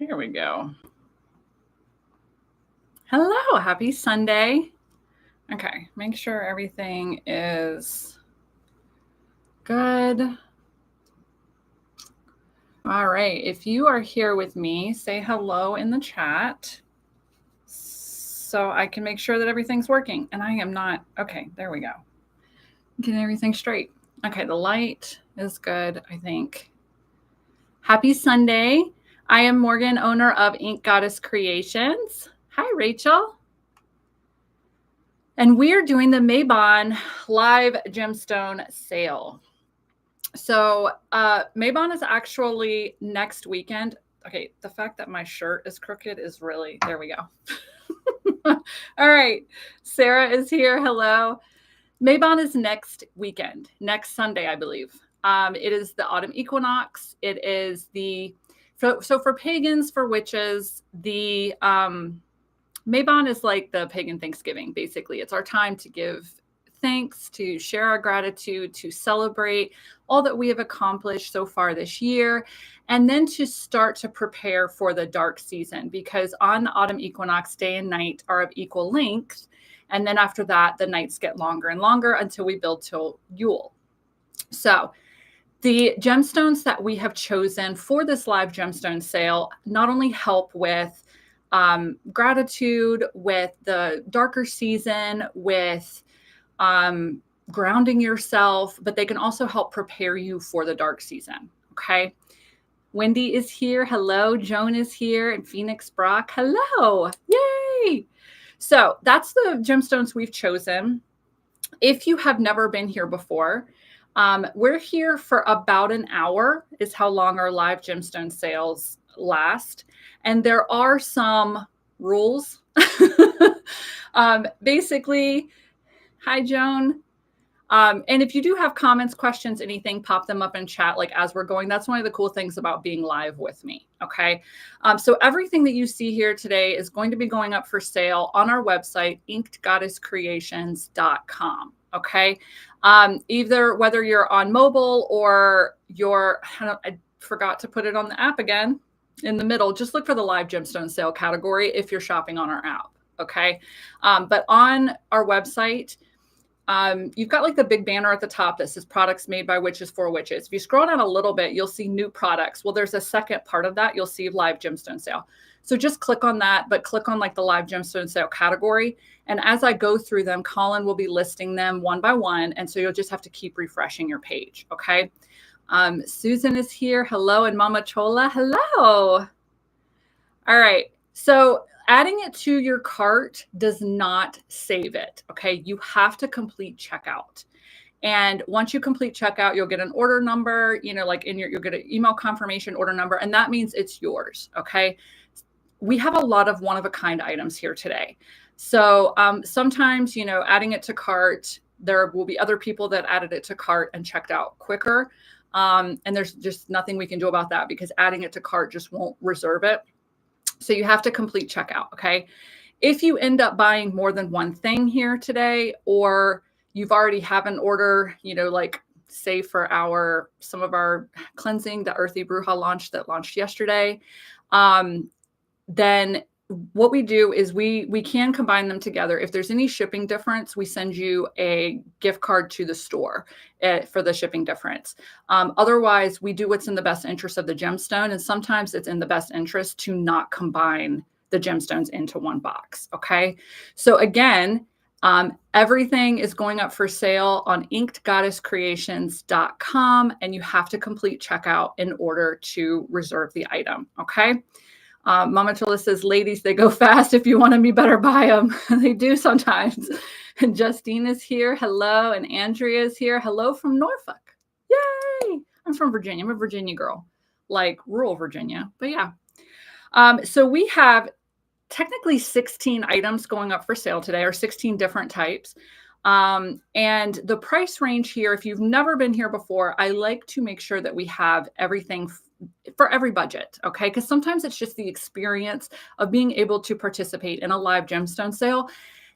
Here we go. Hello, happy Sunday. Okay, make sure everything is good. All right, if you are here with me, say hello in the chat so I can make sure that everything's working. And I am not. Okay, there we go. Getting everything straight. Okay, the light is good, I think. Happy Sunday. I am Morgan, owner of Ink Goddess Creations. Hi, Rachel. And we are doing the Mabon live gemstone sale. So Mabon is actually next weekend. Okay, the fact that my shirt is crooked is really, there we go. All right, Sarah is here. Hello. Mabon is next weekend, next Sunday, I believe. It is the autumn equinox. It is so for pagans, for witches, the Mabon is like the pagan Thanksgiving, basically. It's our time to give thanks, to share our gratitude, to celebrate all that we have accomplished so far this year, and then to start to prepare for the dark season, because on the autumn equinox, day and night are of equal length. And then after that, the nights get longer and longer until we build till Yule. So the gemstones that we have chosen for this live gemstone sale not only help with gratitude, with the darker season, with grounding yourself, but they can also help prepare you for the dark season. Okay. Wendy is here. Hello. Joan is here. And Phoenix Brock. Hello. Yay. So that's the gemstones we've chosen. If you have never been here before, we're here for about an hour is how long our live gemstone sales last. And there are some rules. Basically, hi, Joan. And if you do have comments, questions, anything, pop them up in chat like as we're going. That's one of the cool things about being live with me. Okay. So everything that you see here today is going to be going up for sale on our website, inkedgoddesscreations.com. Okay. Either whether you're on mobile or I forgot to put it on the app again in the middle, just look for the live gemstone sale category if you're shopping on our app. Okay. But on our website, you've got like the big banner at the top that says products made by witches for witches. If you scroll down a little bit, you'll see new products. Well, there's a second part of that. You'll see live gemstone sale. So just click on that, but click on like the live gemstone sale category. And as I go through them, Colin will be listing them one by one. And so you'll just have to keep refreshing your page. Okay. Susan is here. Hello. And Mama Chola. Hello. All right. So adding it to your cart does not save it. Okay. You have to complete checkout. And once you complete checkout, you'll get an order number, like you'll get an email confirmation order number. And that means it's yours. Okay. We have a lot of one-of-a-kind items here today. So sometimes, adding it to cart, there will be other people that added it to cart and checked out quicker. And there's just nothing we can do about that because adding it to cart just won't reserve it. So you have to complete checkout. Okay. If you end up buying more than one thing here today, or you've already have an order, like say for some of our cleansing, the Earthy Bruja launched yesterday, then what we do is we can combine them together. If there's any shipping difference, we send you a gift card to the store for the shipping difference. Otherwise, we do what's in the best interest of the gemstone. And sometimes it's in the best interest to not combine the gemstones into one box. Okay. So again, everything is going up for sale on inkedgoddesscreations.com, and you have to complete checkout in order to reserve the item. Okay. Mama Chola says, ladies, they go fast. If you want them, you better buy them. They do sometimes. And Justine is here. Hello. And Andrea is here. Hello from Norfolk. Yay. I'm from Virginia. I'm a Virginia girl, like rural Virginia. But yeah. So we have technically 16 items going up for sale today, or 16 different types. And the price range here, if you've never been here before, I like to make sure that we have everything for every budget. Okay. Because sometimes it's just the experience of being able to participate in a live gemstone sale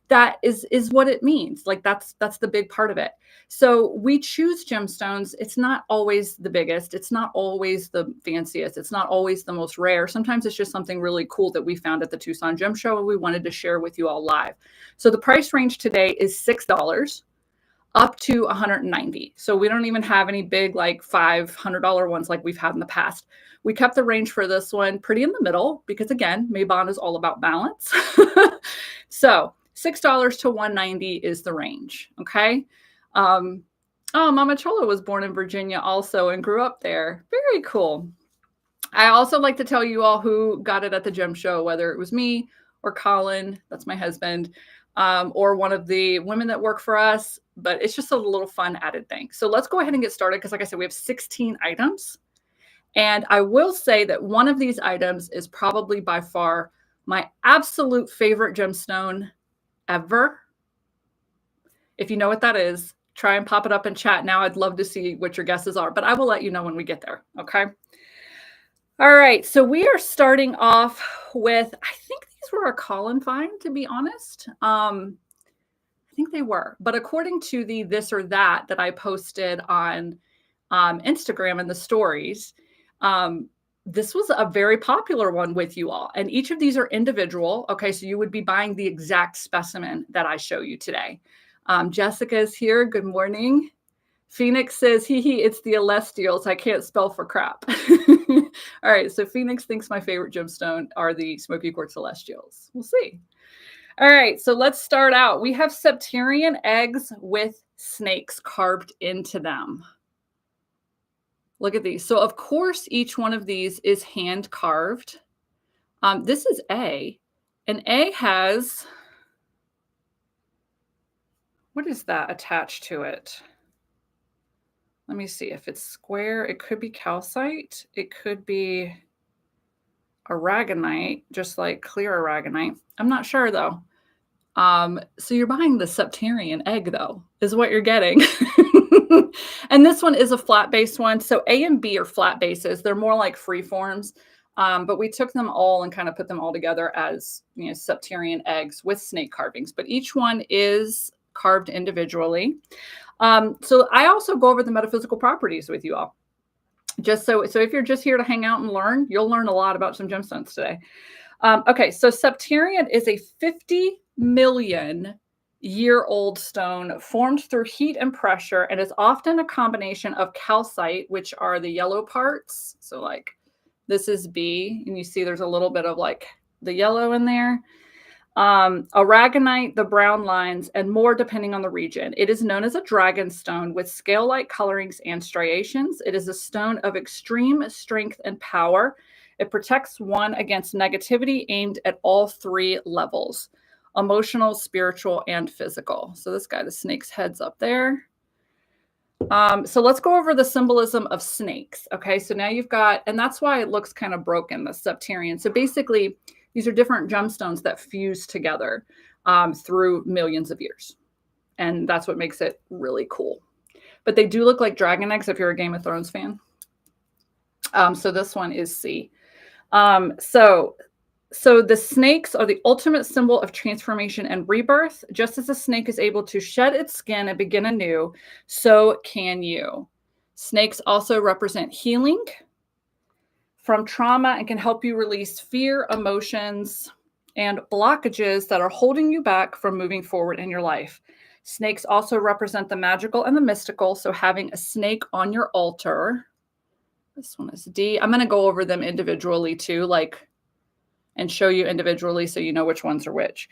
that is what it means. Like that's the big part of it. So we choose gemstones. It's not always the biggest. It's not always the fanciest. It's not always the most rare. Sometimes it's just something really cool that we found at the Tucson Gem Show and we wanted to share with you all live. So the price range today is $6 up to $190. So we don't even have any big like $500 ones like we've had in the past. We kept the range for this one pretty in the middle because again, Mabon is all about balance. So $6 to $190 is the range. Okay. Oh, Mama Chola was born in Virginia also and grew up there. Very cool. I also like to tell you all who got it at the gem show, whether it was me or Colin, that's my husband, or one of the women that work for us, but it's just a little fun added thing. So let's go ahead and get started because like I said, we have 16 items. And I will say that one of these items is probably by far my absolute favorite gemstone ever. If you know what that is, try and pop it up in chat now. I'd love to see what your guesses are, but I will let you know when we get there, okay? All right, so we are starting off with, I think these were a Colin find, to be honest. I think they were, but according to the this or that I posted on Instagram and the stories, this was a very popular one with you all. And each of these are individual. Okay, so you would be buying the exact specimen that I show you today. Jessica is here. Good morning. Phoenix says, hee hee, it's the Celestials. I can't spell for crap. All right, so Phoenix thinks my favorite gemstone are the Smoky Quartz Celestials. We'll see. All right, so let's start out. We have septarian eggs with snakes carved into them. Look at these. So of course, each one of these is hand carved. This is A, and A has, what is that attached to it? Let me see if it's square. It could be calcite. It could be aragonite, just like clear aragonite. I'm not sure though. So you're buying the septarian egg though, is what you're getting. And this one is a flat based one. So A and B are flat bases. They're more like free forms. But we took them all and kind of put them all together as, you know, septarian eggs with snake carvings, but each one is carved individually. So I also go over the metaphysical properties with you all. Just so if you're just here to hang out and learn, you'll learn a lot about some gemstones today. Okay, so septarian is a 50 million year old stone formed through heat and pressure and is often a combination of calcite, which are the yellow parts. So like this is B, and you see there's a little bit of like the yellow in there. Aragonite, the brown lines, and more depending on the region. It is known as a dragon stone with scale-like colorings and striations. It is a stone of extreme strength and power. It protects one against negativity aimed at all three levels: emotional, spiritual, and physical. So this guy, the snake's head's up there. So let's go over the symbolism of snakes. Okay, so now you've got, and that's why it looks kind of broken, the septarian. So basically, these are different gemstones that fuse together through millions of years. And that's what makes it really cool. But they do look like dragon eggs if you're a Game of Thrones fan. So this one is C. So the snakes are the ultimate symbol of transformation and rebirth. Just as a snake is able to shed its skin and begin anew, so can you. Snakes also represent healing from trauma and can help you release fear, emotions, and blockages that are holding you back from moving forward in your life. Snakes also represent the magical and the mystical. So having a snake on your altar, this one is D. I'm going to go over them individually too, like, and show you individually so you know which ones are which.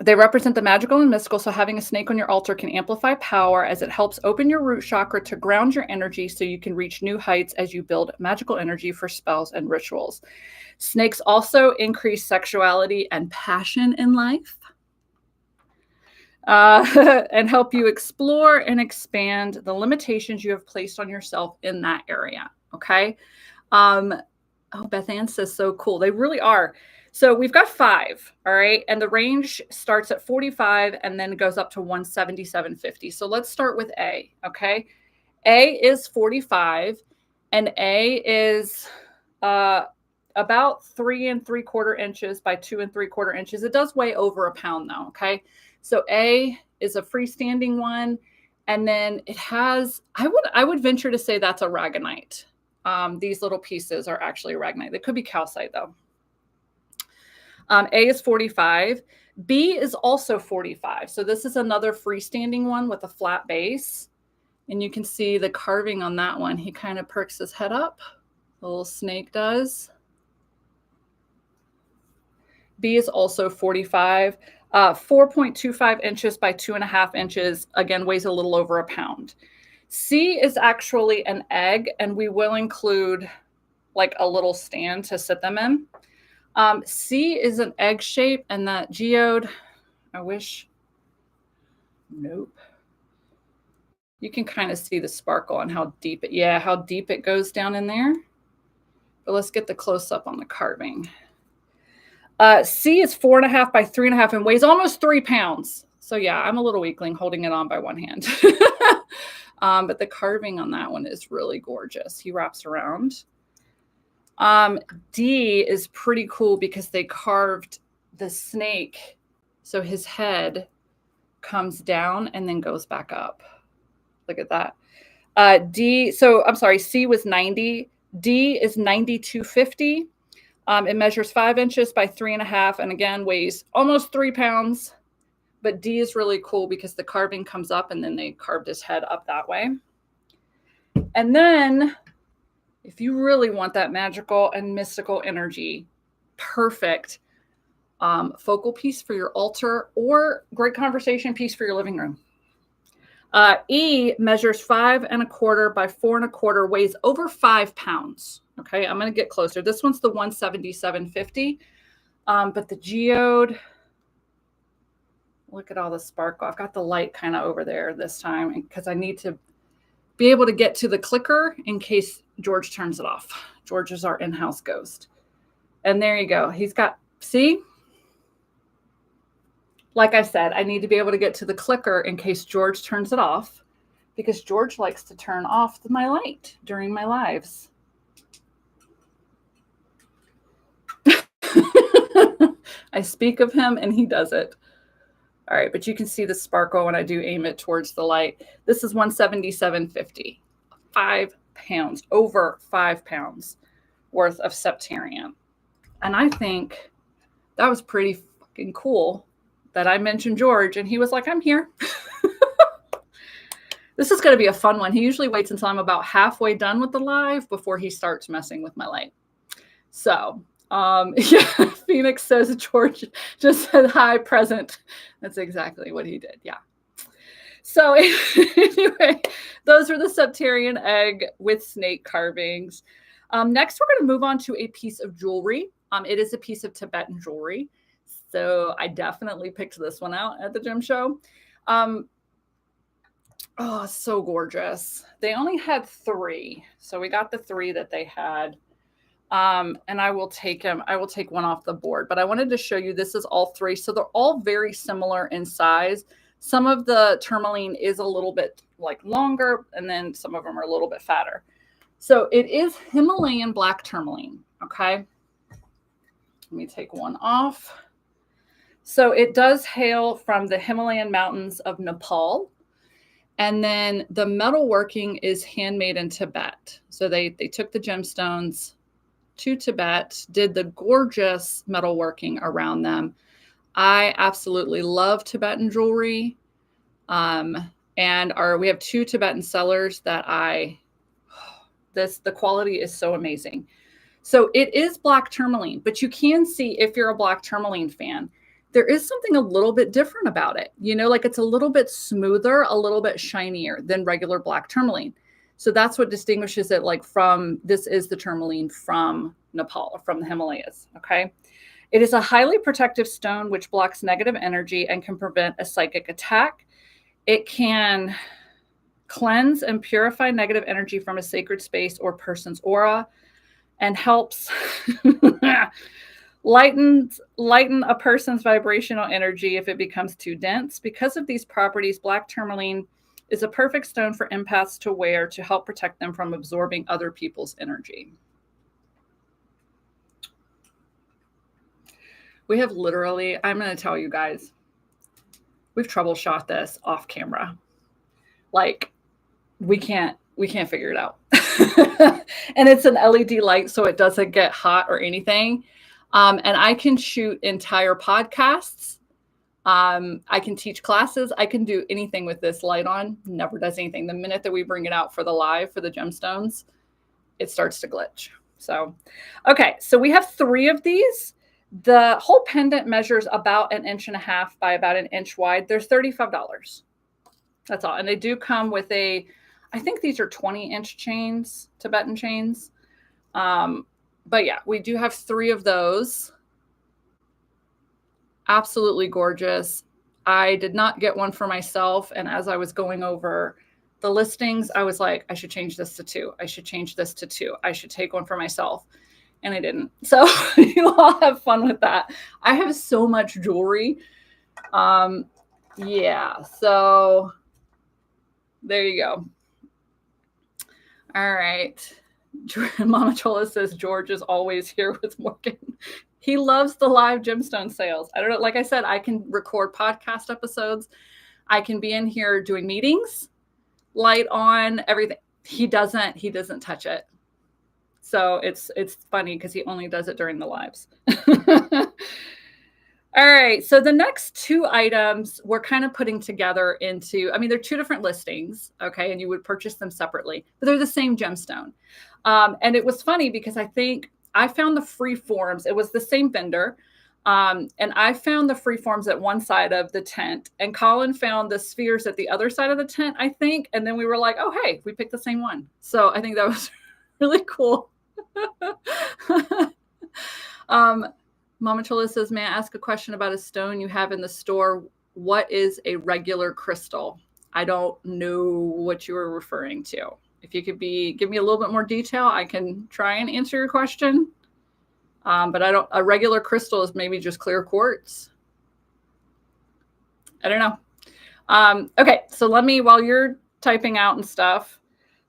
They represent the magical and mystical, so having a snake on your altar can amplify power as it helps open your root chakra to ground your energy so you can reach new heights as you build magical energy for spells and rituals. Snakes also increase sexuality and passion in life and help you explore and expand the limitations you have placed on yourself in that area, okay? Oh, Beth Ann says so cool. They really are. So we've got 5, all right? And the range starts at 45 and then goes up to 177.50. So let's start with A, okay? A is 45, and A is about 3 3/4 inches by 2 3/4 inches. It does weigh over a pound though, okay? So A is a freestanding one. And then it has, I would venture to say that's a aragonite. These little pieces are actually aragonite. They could be calcite though. A is 45. B is also 45. So this is another freestanding one with a flat base. And you can see the carving on that one. He kind of perks his head up. The little snake does. B is also 45. 4.25 inches by 2.5 inches. Again, weighs a little over a pound. C is actually an egg, and we will include like a little stand to sit them in. C is an egg shape, and that geode, I wish, nope. You can kind of see the sparkle and how deep it goes down in there. But let's get the close up on the carving. C is 4.5 by 3.5 and weighs almost 3 pounds. So yeah, I'm a little weakling holding it on by one hand. But the carving on that one is really gorgeous. He wraps around. D is pretty cool because they carved the snake. So his head comes down and then goes back up. Look at that. C was 90. D is 92.50. It measures 5 inches by 3.5 and again weighs almost 3 pounds. But D is really cool because the carving comes up and then they carved his head up that way. And then if you really want that magical and mystical energy, perfect focal piece for your altar or great conversation piece for your living room. E measures 5 1/4 by 4 1/4, weighs over 5 pounds. Okay, I'm going to get closer. This one's the 177.50. But the geode, look at all the sparkle. I've got the light kind of over there this time because I need to be able to get to the clicker in case George turns it off. George is our in-house ghost. And there you go. He's got, see? Like I said, I need to be able to get to the clicker in case George turns it off because George likes to turn off my light during my lives. I speak of him and he does it. All right, but you can see the sparkle when I do aim it towards the light. This is 177.50. 5 pounds, over 5 pounds worth of septarian. And I think that was pretty fucking cool that I mentioned George and he was like, I'm here. This is going to be a fun one. He usually waits until I'm about halfway done with the live before he starts messing with my light. So, yeah, Phoenix says George just said hi, present. That's exactly what he did. Yeah. So anyway, those were the septarian egg with snake carvings. Next, we're going to move on to a piece of jewelry. It is a piece of Tibetan jewelry. So I definitely picked this one out at the gem show. Oh, so gorgeous. They only had 3. So we got the 3 that they had. And I will take one off the board, but I wanted to show you, this is all 3. So they're all very similar in size. Some of the tourmaline is a little bit like longer, and then some of them are a little bit fatter. So it is Himalayan black tourmaline. Okay. Let me take one off. So it does hail from the Himalayan mountains of Nepal. And then the metalworking is handmade in Tibet. So they took the gemstones to Tibet, did the gorgeous metalworking around them. I absolutely love Tibetan jewelry. And we have 2 Tibetan sellers that the quality is so amazing. So it is black tourmaline, but you can see if you're a black tourmaline fan, there is something a little bit different about it. You know, like it's a little bit smoother, a little bit shinier than regular black tourmaline. So that's what distinguishes it this is the tourmaline from Nepal, from the Himalayas, okay? It is a highly protective stone which blocks negative energy and can prevent a psychic attack. It can cleanse and purify negative energy from a sacred space or person's aura and helps lighten a person's vibrational energy if it becomes too dense. Because of these properties, black tourmaline is a perfect stone for empaths to wear to help protect them from absorbing other people's energy. We have literally, I'm going to tell you guys, we've troubleshot this off camera. Like we can't figure it out. And it's an LED light, so it doesn't get hot or anything. And I can shoot entire podcasts. I can teach classes. I can do anything with this light on. Never does anything. The minute that we bring it out for the live for the gemstones, it starts to glitch. So, okay. So we have 3 of these. The whole pendant measures about 1.5 inches by about 1 inch wide. They're $35. That's all. And they do come with I think these are 20-inch chains, Tibetan chains. But yeah, we do have 3 of those. Absolutely gorgeous. I did not get one for myself. And as I was going over the listings, I was like, I should change this to 2. I should change this to 2. I should take one for myself. And I didn't. So you all have fun with that. I have so much jewelry. Yeah. So there you go. All right. Mama Chola says George is always here with Morgan. He loves the live gemstone sales. I don't know. Like I said, I can record podcast episodes. I can be in here doing meetings, light on, everything. He doesn't touch it. So it's funny because he only does it during the lives. All right. So the next 2 items we're kind of putting together into, I mean, they're 2 different listings. Okay. And you would purchase them separately, but they're the same gemstone. And it was funny because I think I found the free forms. It was the same vendor. And I found the free forms at one side of the tent, and Colin found the spheres at the other side of the tent, I think. And then we were like, oh, hey, we picked the same one. So I think that was really cool. Mama Chola says, may I ask a question about a stone you have in the store? What is a regular crystal? I don't know what you were referring to. If you could give me a little bit more detail, I can try and answer your question. But a regular crystal is maybe just clear quartz. I don't know. Okay, so while you're typing out and stuff.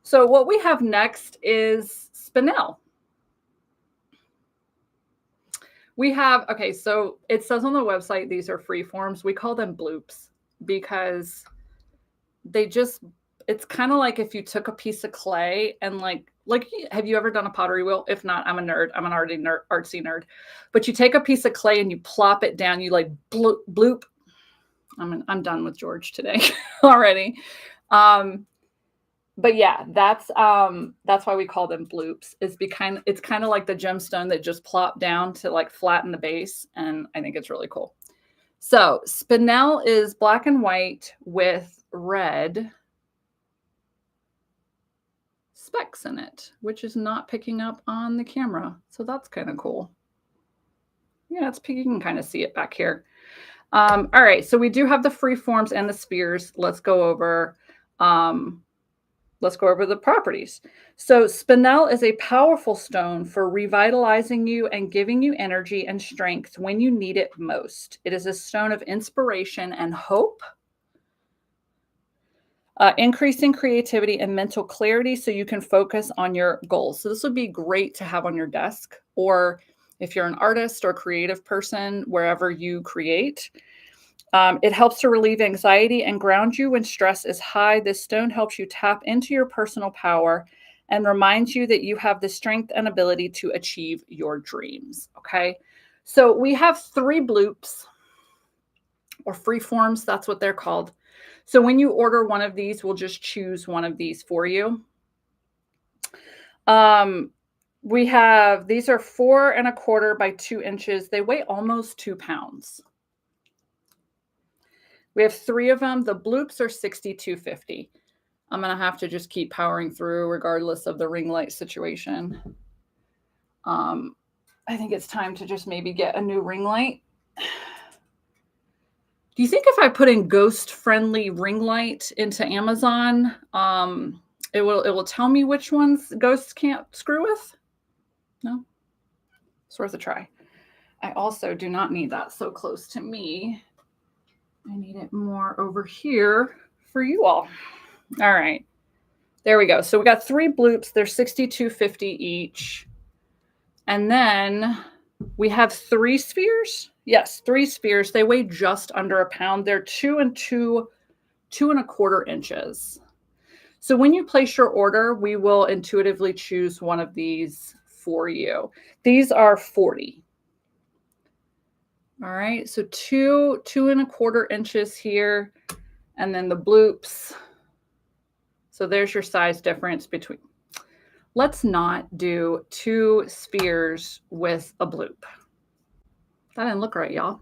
So what we have next is spinel. We have, okay, so it says on the website, these are free forms. We call them bloops because it's kind of like if you took a piece of clay and like, have you ever done a pottery wheel? If not, I'm a nerd. I'm an artsy nerd. But you take a piece of clay and you plop it down. You like bloop. I'm done with George today already. But yeah, that's why we call them bloops. It's kind of like the gemstone that just plopped down to like flatten the base, and I think it's really cool. So spinel is black and white with red specks in it, which is not picking up on the camera. So that's kind of cool. Yeah, you can kind of see it back here. All right, so we do have the free forms and the spheres. Let's go over the properties. So spinel is a powerful stone for revitalizing you and giving you energy and strength when you need it most. It is a stone of inspiration and hope, increasing creativity and mental clarity so you can focus on your goals. So this would be great to have on your desk, or if you're an artist or creative person, wherever you create. It helps to relieve anxiety and ground you when stress is high. This stone helps you tap into your personal power and reminds you that you have the strength and ability to achieve your dreams. Okay. So we have 3 bloops or free forms. That's what they're called. So when you order one of these, we'll just choose one of these for you. We have, these are 4 1/4 by 2 inches. They weigh almost 2 pounds. We have 3 of them. The bloops are $62.50. I'm going to have to just keep powering through regardless of the ring light situation. I think it's time to just maybe get a new ring light. Do you think if I put in ghost-friendly ring light into Amazon, it will tell me which ones ghosts can't screw with? No? It's worth a try. I also do not need that so close to me. I need it more over here for you all. All right. There we go. So we got 3 bloops. They're $62.50 each. And then we have 3 spheres. Yes, 3 spheres. They weigh just under a pound. They're 2 1/4 inches. So when you place your order, we will intuitively choose one of these for you. These are 40. All right, so 2 1/4 inches here, and then the bloops. So there's your size difference between. Let's not do 2 spheres with a bloop. That didn't look right, y'all.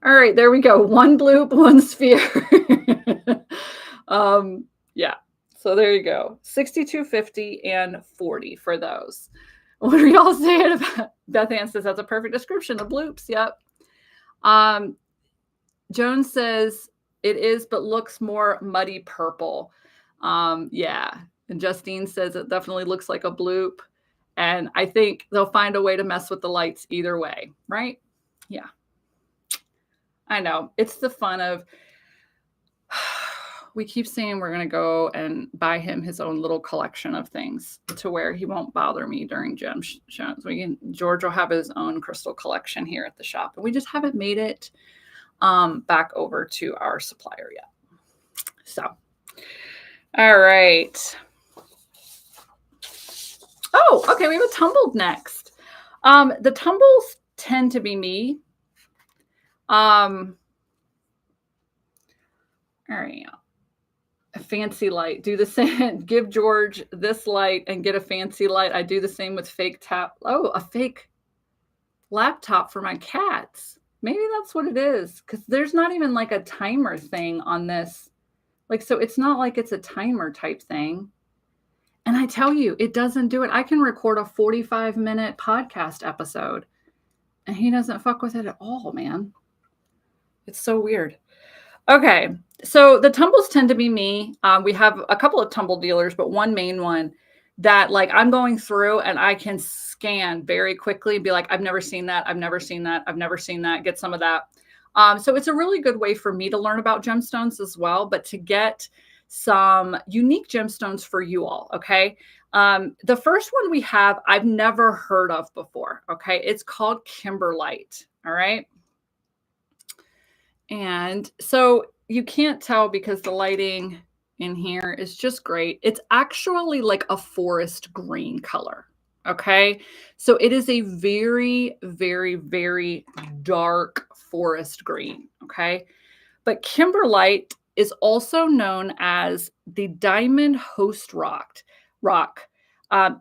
All right, there we go. 1 bloop, 1 sphere. Yeah. So there you go. 62.50 and 40 for those. What are y'all saying about? Beth Ann says that's a perfect description of bloops. Yep. Joan says it is, but looks more muddy purple. Yeah. And Justine says it definitely looks like a bloop. And I think they'll find a way to mess with the lights either way, right? Yeah. I know. It's the fun of, we keep saying we're going to go and buy him his own little collection of things to where he won't bother me during gem shows. George will have his own crystal collection here at the shop, and we just haven't made it back over to our supplier yet. So, all right. Oh, okay. We have a tumbled next. The tumbles tend to be me. All right. A fancy light. Do the same. Give George this light and get a fancy light. I do the same with fake tap. Oh, a fake laptop for my cats. Maybe that's what it is, because there's not even like a timer thing on this. Like, so it's not like it's a timer type thing. And I tell you, it doesn't do it. I can record a 45-minute podcast episode and he doesn't fuck with it at all, man. It's so weird. Okay. So the tumbles tend to be me. We have a couple of tumble dealers, but one main one that like I'm going through and I can scan very quickly and be like, I've never seen that. I've never seen that. I've never seen that. Get some of that. So it's a really good way for me to learn about gemstones as well, but to get some unique gemstones for you all. Okay. The first one we have, I've never heard of before. Okay. It's called kimberlite. All right. And so you can't tell because the lighting in here is just great. It's actually like a forest green color. Okay. So it is a very, very, very dark forest green. Okay. But kimberlite is also known as the diamond host rock.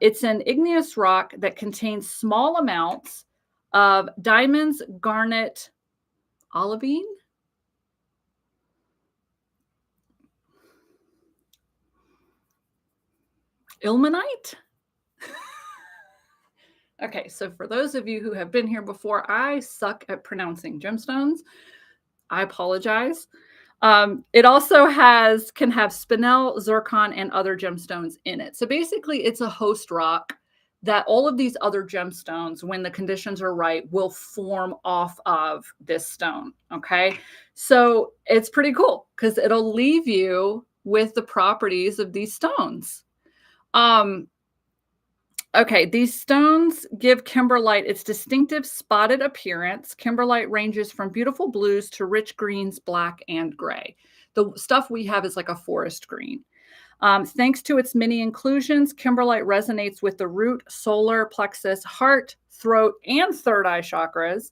It's an igneous rock that contains small amounts of diamonds, garnet, olivine, ilmenite. Okay, so for those of you who have been here before, I suck at pronouncing gemstones. I apologize. It also can have spinel, zircon, and other gemstones in it. So basically, it's a host rock that all of these other gemstones, when the conditions are right, will form off of this stone. Okay, so it's pretty cool because it'll leave you with the properties of these stones. Okay, these stones give kimberlite its distinctive spotted appearance. Kimberlite ranges from beautiful blues to rich greens, black, and gray. The stuff we have is like a forest green. Thanks to its many inclusions, kimberlite resonates with the root, solar plexus, heart, throat, and third eye chakras.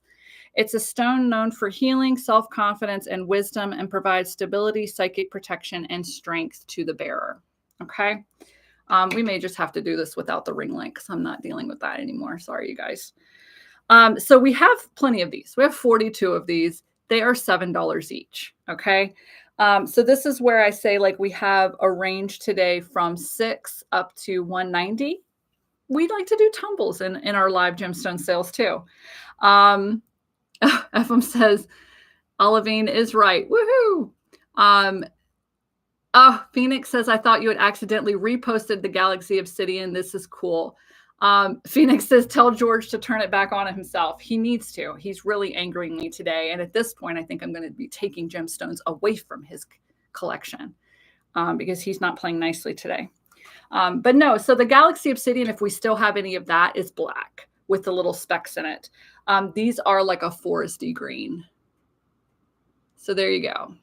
It's a stone known for healing, self-confidence, and wisdom, and provides stability, psychic protection, and strength to the bearer. Okay. We may just have to do this without the ring light because I'm not dealing with that anymore. Sorry, you guys. So we have plenty of these. We have 42 of these. They are $7 each. Okay. So this is where I say like we have a range today from $6 up to $190. We'd like to do tumbles in our live gemstone sales too. FM says olivine is right. Woohoo. Oh, Phoenix says, I thought you had accidentally reposted the Galaxy Obsidian. This is cool. Phoenix says, tell George to turn it back on himself. He needs to. He's really angering me today. And at this point, I think I'm going to be taking gemstones away from his collection because he's not playing nicely today. But no, so the Galaxy Obsidian, if we still have any of that, is black. with the little specks in it. These are like a foresty green. So there you go.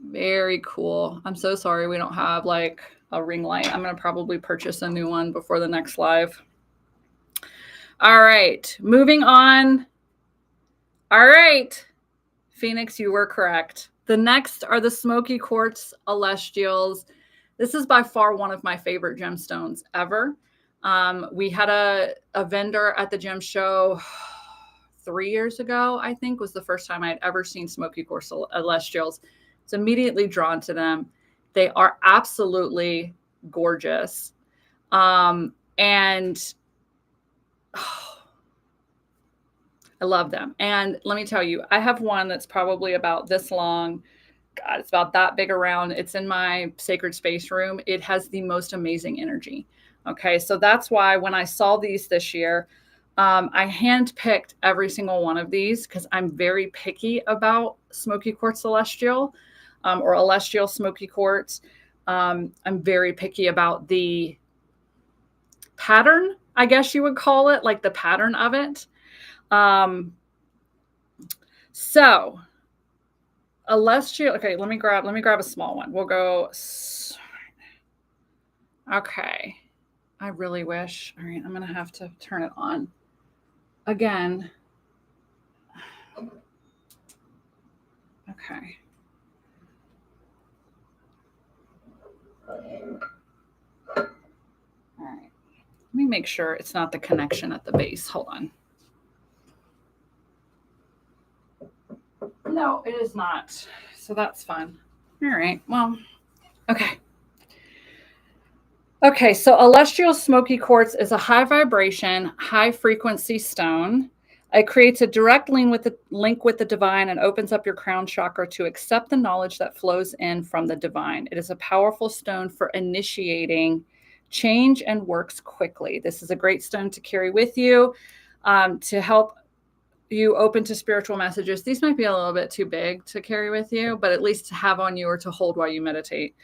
Very cool. I'm so sorry we don't have like a ring light. I'm going to probably purchase a new one before the next live. All right, moving on. All right, Phoenix, you were correct. The next are the smoky quartz celestials. This is by far one of my favorite gemstones ever. We had a vendor at the gem show 3 years ago, I think, was the first time I'd ever seen smoky quartz celestials. It's immediately drawn to them. They are absolutely gorgeous. And I love them. And let me tell you, I have one that's probably about this long. God, it's about that big around. It's in my sacred space room. It has the most amazing energy. Okay, so that's why when I saw these this year, I handpicked every single one of these because I'm very picky about smoky quartz celestial or celestial smoky quartz. I'm very picky about the pattern, I guess you would call it, like the pattern of it. So celestial, okay, let me grab a small one. We'll go, okay. I really wish, all right, I'm going to have to turn it on again. Okay. All right. Let me make sure it's not the connection at the base. Hold on. No, it is not. So that's fun. All right. Well, okay. Okay, so celestial smoky quartz is a high vibration, high frequency stone. It creates a direct link with the divine and opens up your crown chakra to accept the knowledge that flows in from the divine. It is a powerful stone for initiating change and works quickly. This is a great stone to carry with you to help you open to spiritual messages. These might be a little bit too big to carry with you, but at least to have on you or to hold while you meditate.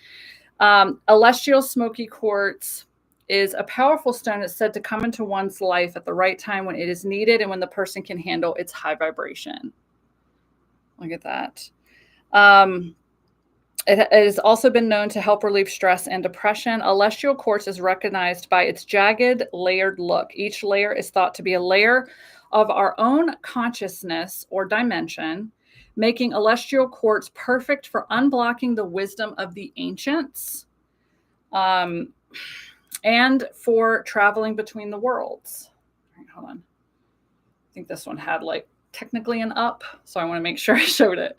Celestial smoky quartz is a powerful stone that's said to come into one's life at the right time when it is needed and when the person can handle its high vibration. Look at that. It has also been known to help relieve stress and depression. Celestial quartz is recognized by its jagged, layered look. Each layer is thought to be a layer of our own consciousness or dimension, making celestial quartz perfect for unblocking the wisdom of the ancients and for traveling between the worlds. All right, hold on. I think this one had like technically an up, so I want to make sure I showed it.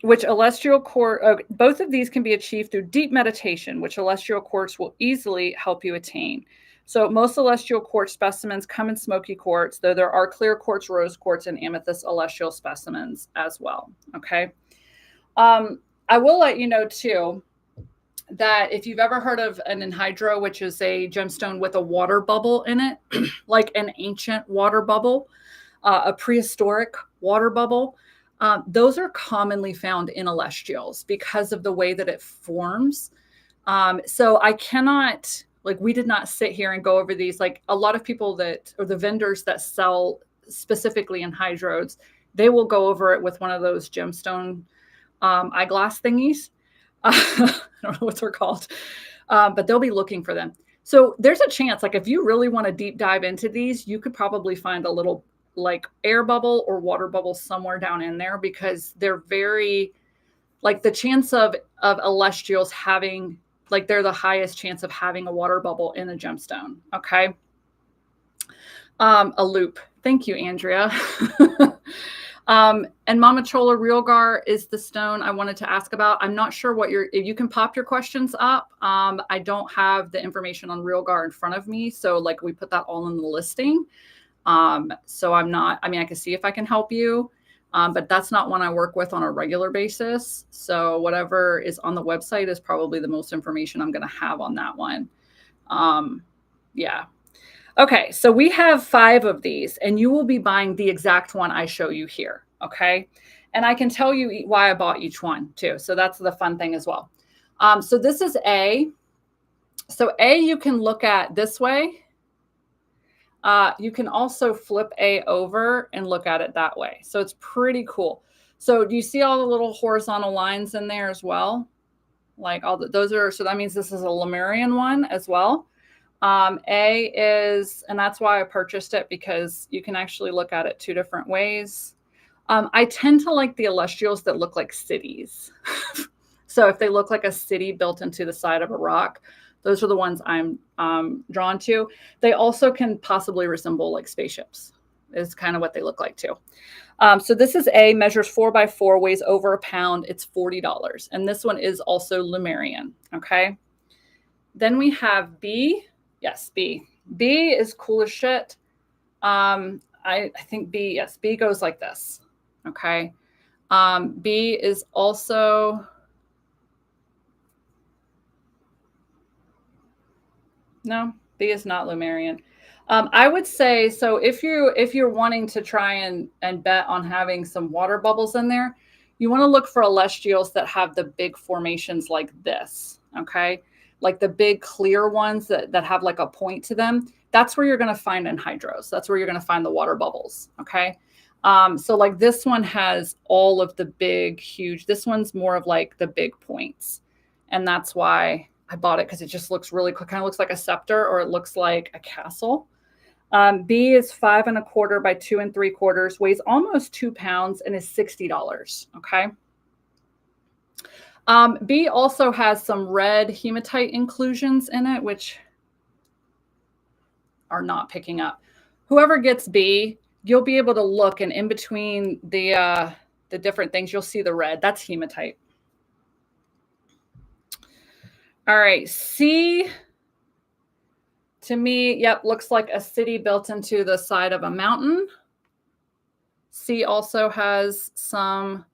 Which celestial quartz, both of these can be achieved through deep meditation, which celestial quartz will easily help you attain. So most celestial quartz specimens come in smoky quartz, though there are clear quartz, rose quartz, and amethyst celestial specimens as well. Okay. I will let you know too that if you've ever heard of an anhydro, which is a gemstone with a water bubble in it, like an ancient water bubble, a prehistoric water bubble, those are commonly found in celestials because of the way that it forms. So I cannot, like, we did not sit here and go over these. Like a lot of people that, or the vendors that sell specifically in hydrodes, they will go over it with one of those gemstone eyeglass thingies. I don't know what they're called, but they'll be looking for them. So there's a chance, like if you really want to deep dive into these, you could probably find a little like air bubble or water bubble somewhere down in there, because they're very, like the chance of celestials having, like they're the highest chance of having a water bubble in a gemstone. Okay. A loop. Thank you, Andrea. And Mama Chola Realgar is the stone I wanted to ask about. I'm not sure what if you can pop your questions up. I don't have the information on Realgar in front of me. So like we put that all in the listing. So I'm not, I mean, I can see if I can help you, but that's not one I work with on a regular basis. So whatever is on the website is probably the most information I'm going to have on that one. Yeah. Okay. So we have 5 of these and you will be buying the exact one I show you here. Okay. And I can tell you why I bought each one too. So that's the fun thing as well. So this is So A, you can look at this way. You can also flip A over and look at it that way. So it's pretty cool. So do you see all the little horizontal lines in there as well? Like those are, so that means this is a Lemurian one as well. A is, and that's why I purchased it, because you can actually look at it two different ways. I tend to like the celestials that look like cities. So if they look like a city built into the side of a rock, those are the ones I'm drawn to. They also can possibly resemble like spaceships, is kind of what they look like too. So this is A, measures 4 by 4, weighs over a pound. It's $40. And this one is also Lemurian. Okay. Then we have B. Yes, B. B is cool as shit. I think B, yes, B goes like this. Okay. B is also, no, B is not Lemurian. I would say, so if you're wanting to try and bet on having some water bubbles in there, you want to look for celestials that have the big formations like this. Okay. Like the big clear ones that have like a point to them. That's where you're going to find anhydros. That's where you're going to find the water bubbles. Okay. So like this one has all of the big, huge, this one's more of like the big points. And that's why I bought it, because it just looks really cool. Kind of looks like a scepter, or it looks like a castle. B is 5 1/4 by 2 3/4, weighs almost 2 pounds, and is $60. Okay. B also has some red hematite inclusions in it, which are not picking up. Whoever gets B, you'll be able to look, and in between the different things, you'll see the red. That's hematite. All right, C, to me, yep, looks like a city built into the side of a mountain. C also has some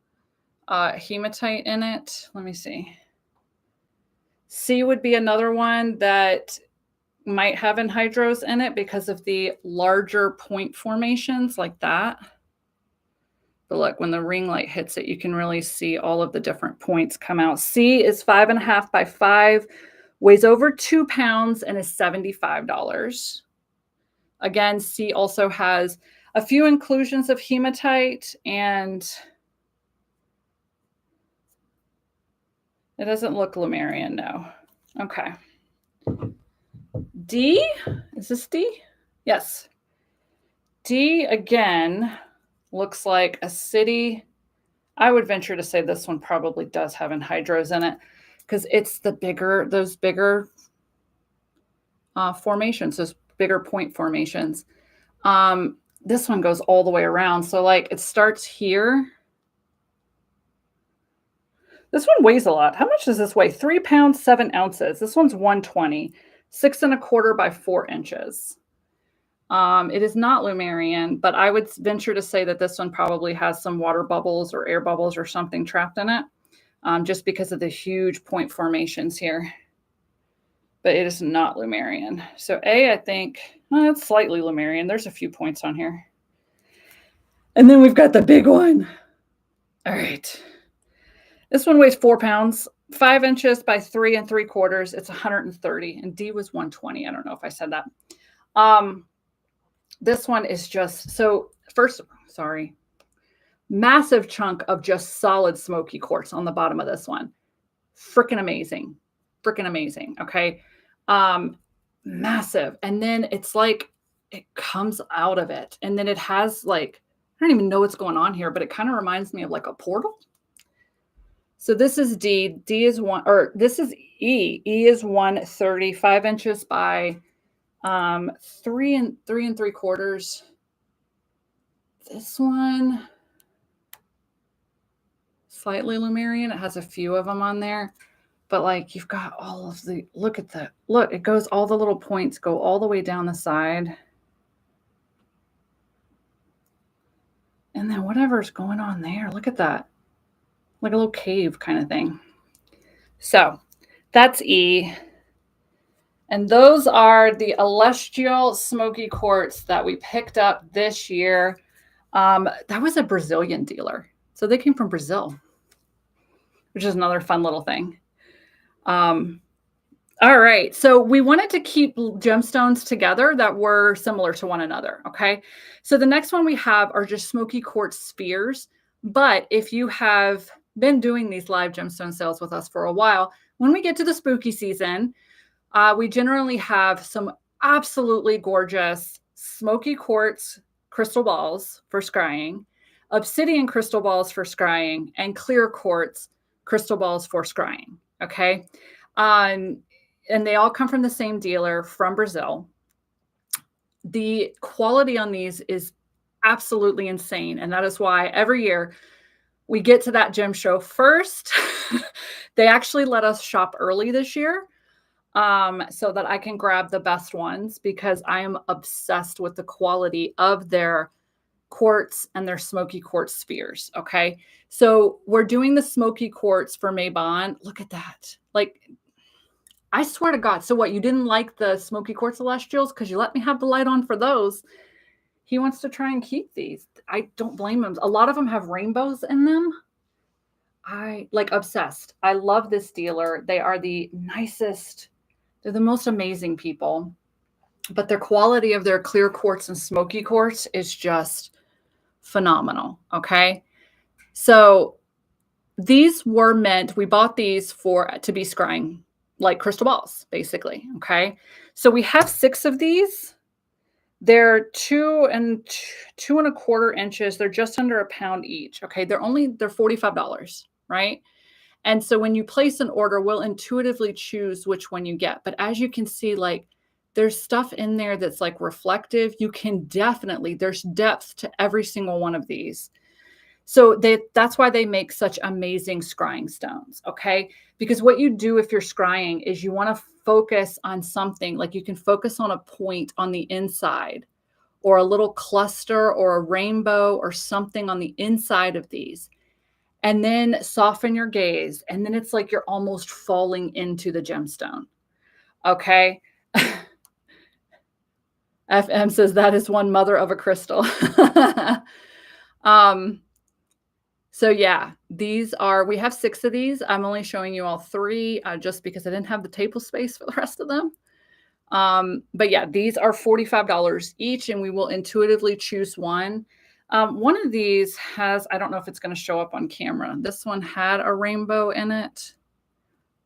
hematite in it. Let me see. C would be another one that might have anhydros in it because of the larger point formations like that. But look, when the ring light hits it, you can really see all of the different points come out. C is 5 1/2 by 5, weighs over 2 pounds, and is $75. Again, C also has a few inclusions of hematite, and it doesn't look Lemurian, no. Okay. D, is this D? Yes. D, again, looks like a city. I would venture to say this one probably does have anhydros in it, because it's the bigger, those bigger formations, those bigger point formations. This one goes all the way around. So like it starts here. This one weighs a lot. How much does this weigh? 3 pounds, 7 ounces. This one's 120, 6 1/4 by 4 inches. It is not Lemurian, but I would venture to say that this one probably has some water bubbles or air bubbles or something trapped in it, just because of the huge point formations here. But it is not Lemurian. So A, I think, well, it's slightly Lemurian. There's a few points on here. And then we've got the big one. All right. This one weighs 4 pounds, 5 inches by 3 3/4. It's 130, and D was 120. I don't know if I said that. This one is just, so first, sorry, massive chunk of just solid smoky quartz on the bottom of this one. Freaking amazing. Freaking amazing. Okay. Massive. And then it's like, it comes out of it. And then it has like, I don't even know what's going on here, but it kind of reminds me of like a portal. So this is D. D is one, or this is E. E is 130, 5 inches by 3 3/4. This one, slightly Lemurian. It has a few of them on there, but like you've got all of the, look at that. Look, it goes, all the little points go all the way down the side. And then whatever's going on there, look at that. Like a little cave kind of thing. So that's E. And those are the celestial smoky quartz that we picked up this year. That was a Brazilian dealer. So they came from Brazil, which is another fun little thing. All right. So we wanted to keep gemstones together that were similar to one another. Okay. So the next one we have are just smoky quartz spheres. But if you have been doing these live gemstone sales with us for a while, when we get to the spooky season, we generally have some absolutely gorgeous smoky quartz crystal balls for scrying, obsidian crystal balls for scrying, and clear quartz crystal balls for scrying. Okay. Um, and they all come from the same dealer from Brazil. The quality on these is absolutely insane. And that is why every year we get to that gem show first. They actually let us shop early this year, so that I can grab the best ones because I am obsessed with the quality of their quartz and their smoky quartz spheres. Okay. So we're doing the smoky quartz for Mabon. Look at that. Like, I swear to God. So what? You didn't like the smoky quartz celestials because you let me have the light on for those. He wants to try and keep these. I don't blame him. A lot of them have rainbows in them. I like obsessed. I love this dealer. They are the nicest. They're the most amazing people. But their quality of their clear quartz and smoky quartz is just phenomenal. Okay. So these were meant, we bought these to be scrying like crystal balls, basically. Okay. So we have 6 of these. They're 2 and 2.25 inches. They're just under a pound each. Okay. They're $45, right? And so when you place an order, we'll intuitively choose which one you get. But as you can see, like, there's stuff in there that's like reflective. You can definitely, there's depth to every single one of these. So that's why they make such amazing scrying stones, okay? Because what you do if you're scrying is you want to focus on something, like you can focus on a point on the inside or a little cluster or a rainbow or something on the inside of these, and then soften your gaze. And then it's like you're almost falling into the gemstone, okay? FM says that is one mother of a crystal. So yeah, we have 6 of these. I'm only showing you all 3 just because I didn't have the table space for the rest of them. But yeah, these are $45 each, and we will intuitively choose one. One of these has, I don't know if it's going to show up on camera. This one had a rainbow in it.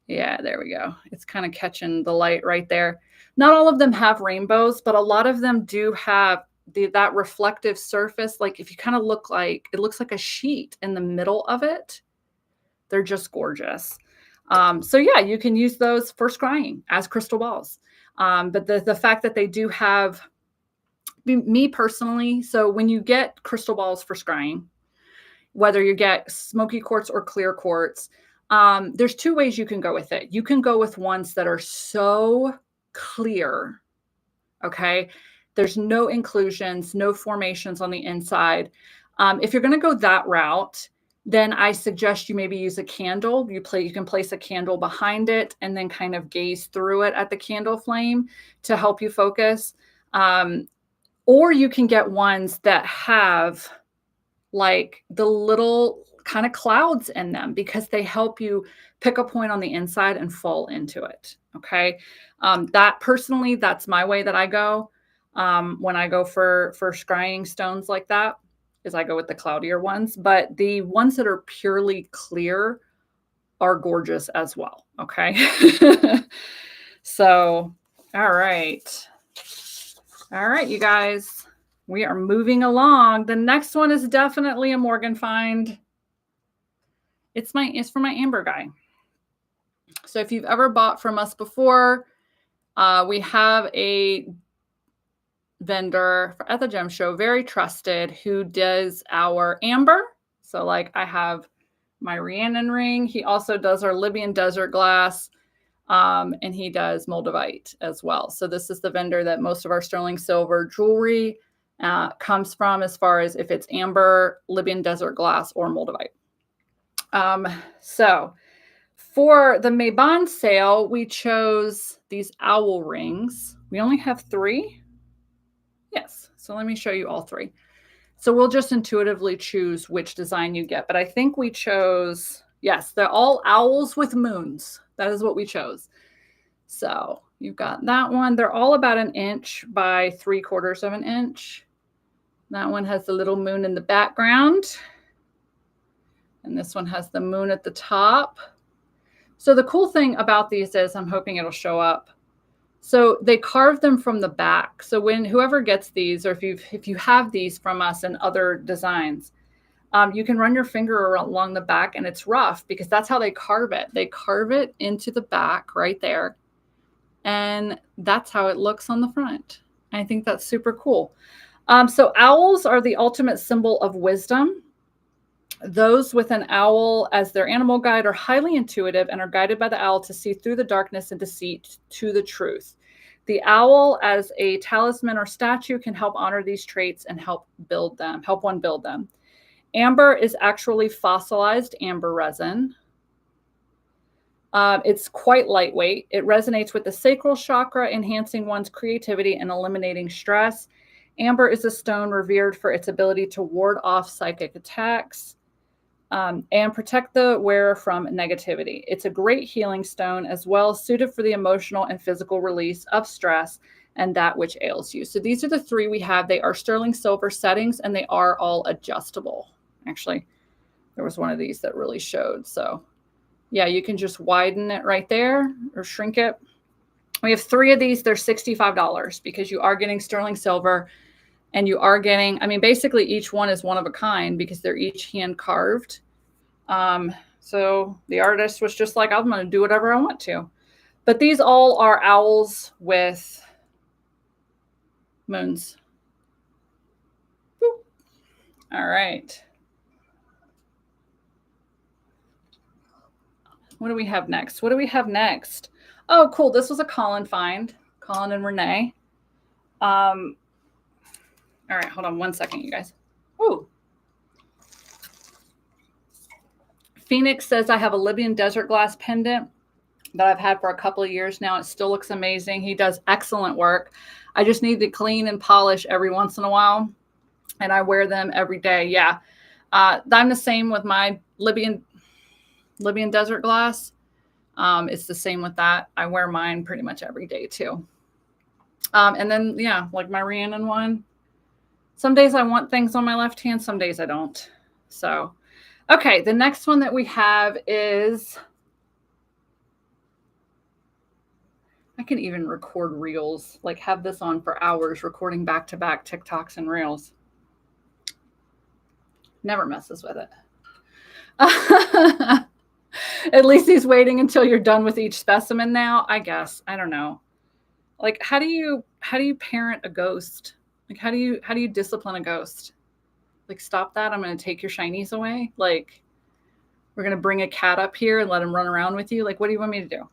Yeah, there we go. It's kind of catching the light right there. Not all of them have rainbows, but a lot of them do have that reflective surface. Like if you kind of look like, it looks like a sheet in the middle of it. They're just gorgeous. So yeah, you can use those for scrying as crystal balls. But the fact that they do have, me personally, so when you get crystal balls for scrying, whether you get smoky quartz or clear quartz, there's 2 ways you can go with it. You can go with ones that are so clear, okay? There's no inclusions, no formations on the inside. If you're going to go that route, then I suggest you maybe use a candle. You can place a candle behind it and then kind of gaze through it at the candle flame to help you focus. Or you can get ones that have like the little kind of clouds in them because they help you pick a point on the inside and fall into it. Okay. That personally, that's my way that I go. When I go for scrying stones like that, is I go with the cloudier ones, but the ones that are purely clear are gorgeous as well. Okay. So, all right. All right, you guys, we are moving along. The next one is definitely a Morgan find. It's for my amber guy. So if you've ever bought from us before, we have a vendor at the gem show, very trusted, who does our amber. So like I have my Rhiannon ring. He also does our Libyan desert glass, and he does moldavite as well. So this is the vendor that most of our sterling silver jewelry comes from, as far as if it's amber, Libyan desert glass, or moldavite. So for the Mabon sale, we chose these owl rings. We only have 3. Yes. So let me show you all 3. So we'll just intuitively choose which design you get. But I think we chose, yes, they're all owls with moons. That is what we chose. So you've got that one. They're all about 1 inch by 3/4 of an inch. That one has the little moon in the background. And this one has the moon at the top. So the cool thing about these is, I'm hoping it'll show up. So they carve them from the back. So when whoever gets these, or if you have these from us and other designs, you can run your finger along the back, and it's rough because that's how they carve it. They carve it into the back right there. And that's how it looks on the front. I think that's super cool. So owls are the ultimate symbol of wisdom. Those with an owl as their animal guide are highly intuitive and are guided by the owl to see through the darkness and deceit to the truth. The owl as a talisman or statue can help honor these traits and help one build them. Amber is actually fossilized amber resin. It's quite lightweight. It resonates with the sacral chakra, enhancing one's creativity and eliminating stress. Amber is a stone revered for its ability to ward off psychic attacks and protect the wearer from negativity. It's a great healing stone as well, suited for the emotional and physical release of stress and that which ails you. So these are the 3 we have. They are sterling silver settings, and they are all adjustable. Actually, there was one of these that really showed. So yeah, you can just widen it right there or shrink it. We have 3 of these. They're $65 because you are getting sterling silver, and you are getting, I mean, basically each one is one of a kind because they're each hand carved. So the artist was just like, I'm going to do whatever I want to. But these all are owls with moons. Boop. All right. What do we have next? Oh, cool. This was a Colin find. Colin and Renee. All right, hold on 1 second, you guys. Ooh. Phoenix says, I have a Libyan desert glass pendant that I've had for a couple of years now. It still looks amazing. He does excellent work. I just need to clean and polish every once in a while, and I wear them every day. Yeah. I'm the same with my Libyan desert glass. It's the same with that. I wear mine pretty much every day too. And then, yeah, like my Rhiannon one. Some days I want things on my left hand, some days I don't. So, okay, the next one that we have is, I can even record reels, like have this on for hours, recording back-to-back TikToks and reels. Never messes with it. At least he's waiting until you're done with each specimen now, I guess. I don't know. Like, how do you parent a ghost? Like, how do you discipline a ghost? Like, stop that. I'm going to take your shinies away. Like, we're going to bring a cat up here and let him run around with you. Like, what do you want me to do?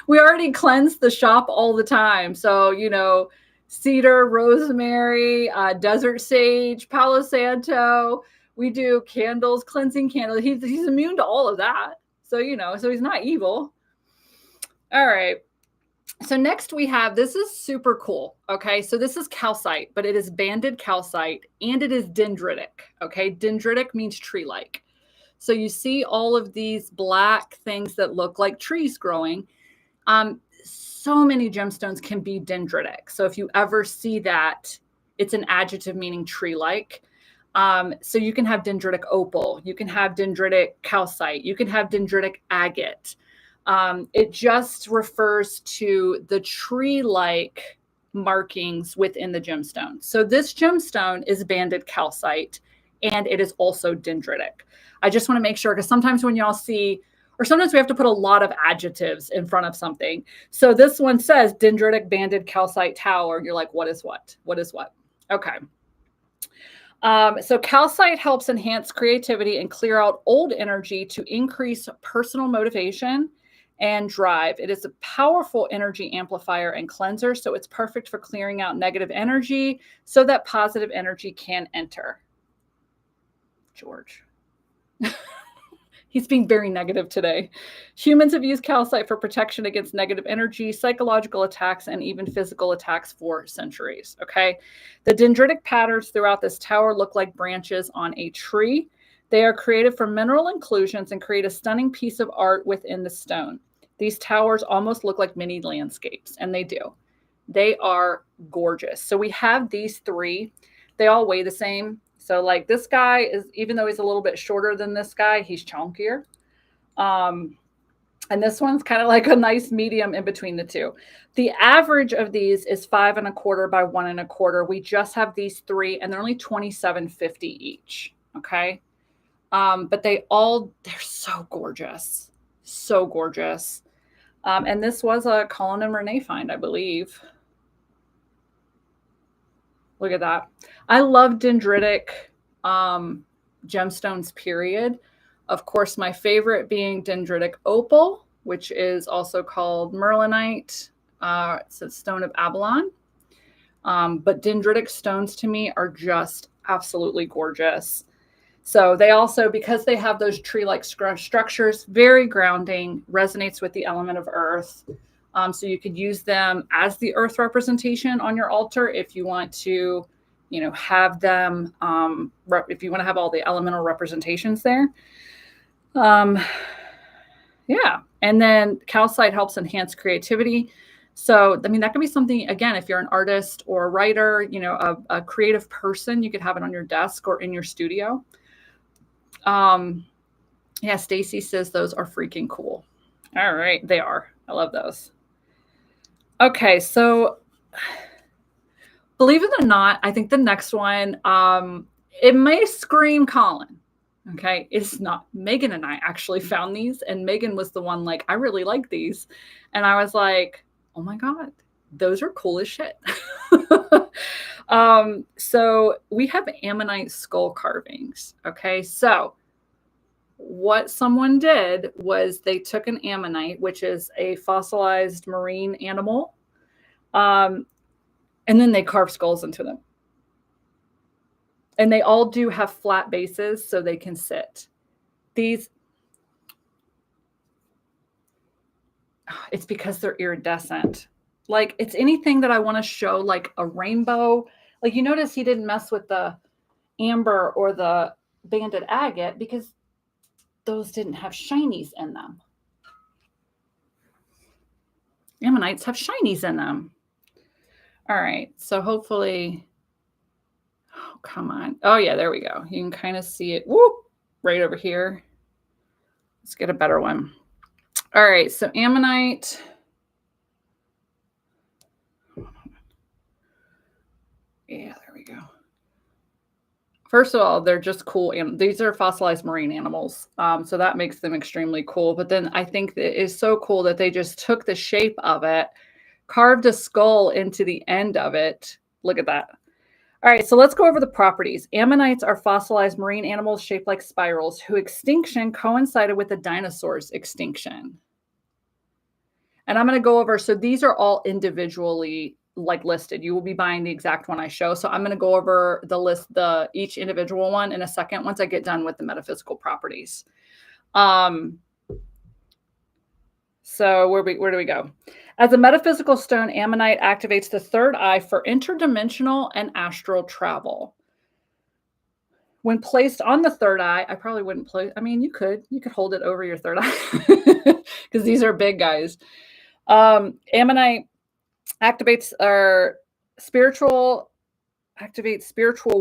We already cleanse the shop all the time. So, cedar, rosemary, desert sage, Palo Santo. We do candles, cleansing candles. He's immune to all of that. So, so he's not evil. All right. So next we have, this is super cool. Okay. So this is calcite, but it is banded calcite and it is dendritic. Okay. Dendritic means tree-like. So you see all of these black things that look like trees growing. So many gemstones can be dendritic. So if you ever see that, it's an adjective meaning tree-like. So you can have dendritic opal, you can have dendritic calcite, you can have dendritic agate. It just refers to the tree-like markings within the gemstone. So this gemstone is banded calcite and it is also dendritic. I just want to make sure, because sometimes when y'all see, or sometimes we have to put a lot of adjectives in front of something. So this one says dendritic banded calcite tower. You're like, what is what? What is what? Okay. So calcite helps enhance creativity and clear out old energy to increase personal motivation and drive. It is a powerful energy amplifier and cleanser, so it's perfect for clearing out negative energy so that positive energy can enter. George. He's being very negative today. Humans have used calcite for protection against negative energy, psychological attacks, and even physical attacks for centuries. Okay. The dendritic patterns throughout this tower look like branches on a tree. They are created from mineral inclusions and create a stunning piece of art within the stone. These towers almost look like mini landscapes, and they do. They are gorgeous. So we have these three. They all weigh the same. So like this guy is, even though he's a little bit shorter than this guy, he's chunkier. And this one's kind of like a nice medium in between the two. The average of these is 5¼ by 1¼ We just have these three, and they're only $27.50 each. Okay. But they're so gorgeous. So gorgeous. And this was a Colin and Renee find, I believe. Look at that. I love dendritic gemstones, period. Of course, my favorite being dendritic opal, which is also called merlinite. It's a stone of Avalon. But dendritic stones to me are just absolutely gorgeous. So they also, because they have those tree-like structures, very grounding, resonates with the element of earth. So you could use them as the earth representation on your altar if you want to, have them, if you want to have all the elemental representations there. Yeah. And then calcite helps enhance creativity. So, I mean, that could be something, again, if you're an artist or a writer, a creative person, you could have it on your desk or in your studio. Yeah, Stacy says those are freaking cool. All right. They are. I love those. Okay. So believe it or not, I think the next one, it may scream Colin. Okay. It's not. Megan and I actually found these, and Megan was the one like, I really like these. And I was like, oh my God, those are cool as shit. So we have ammonite skull carvings. Okay. So what someone did was they took an ammonite, which is a fossilized marine animal, and then they carved skulls into them. And they all do have flat bases so they can sit. It's because they're iridescent. Like, it's anything that I want to show, like a rainbow. Like, you notice he didn't mess with the amber or the banded agate because those didn't have shinies in them. Ammonites have shinies in them. All right. So hopefully, oh, come on. Oh yeah, there we go. You can kind of see it. Whoop, right over here. Let's get a better one. All right. So ammonite. Yeah, there we go. First of all, they're just cool. And these are fossilized marine animals. So that makes them extremely cool. But then I think that it is so cool that they just took the shape of it, carved a skull into the end of it. Look at that. All right, so let's go over the properties. Ammonites are fossilized marine animals shaped like spirals whose extinction coincided with the dinosaurs' extinction. And I'm going to go over, so these are all individually listed. You will be buying the exact one I show. So I'm going to go over the list, each individual one in a second once I get done with the metaphysical properties. So where do we go? As a metaphysical stone, ammonite activates the third eye for interdimensional and astral travel. When placed on the third eye, I probably wouldn't place. I mean, you could hold it over your third eye because these are big guys. Ammonite activates spiritual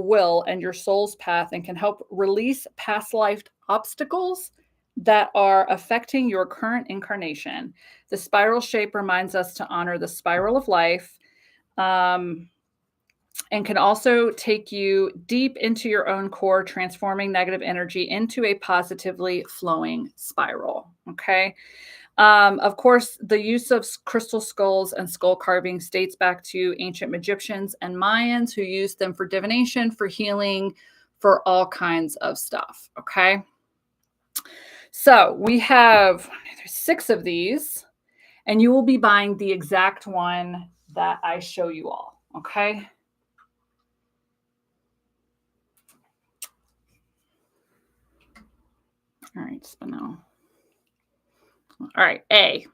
will and your soul's path, and can help release past life obstacles that are affecting your current incarnation. The spiral shape reminds us to honor the spiral of life, and can also take you deep into your own core, transforming negative energy into a positively flowing spiral. Okay. Of course, the use of crystal skulls and skull carvings dates back to ancient Egyptians and Mayans, who used them for divination, for healing, for all kinds of stuff. Okay. So we have 6 of these, and you will be buying the exact one that I show you all. Okay. All right, Spinel. All right, A.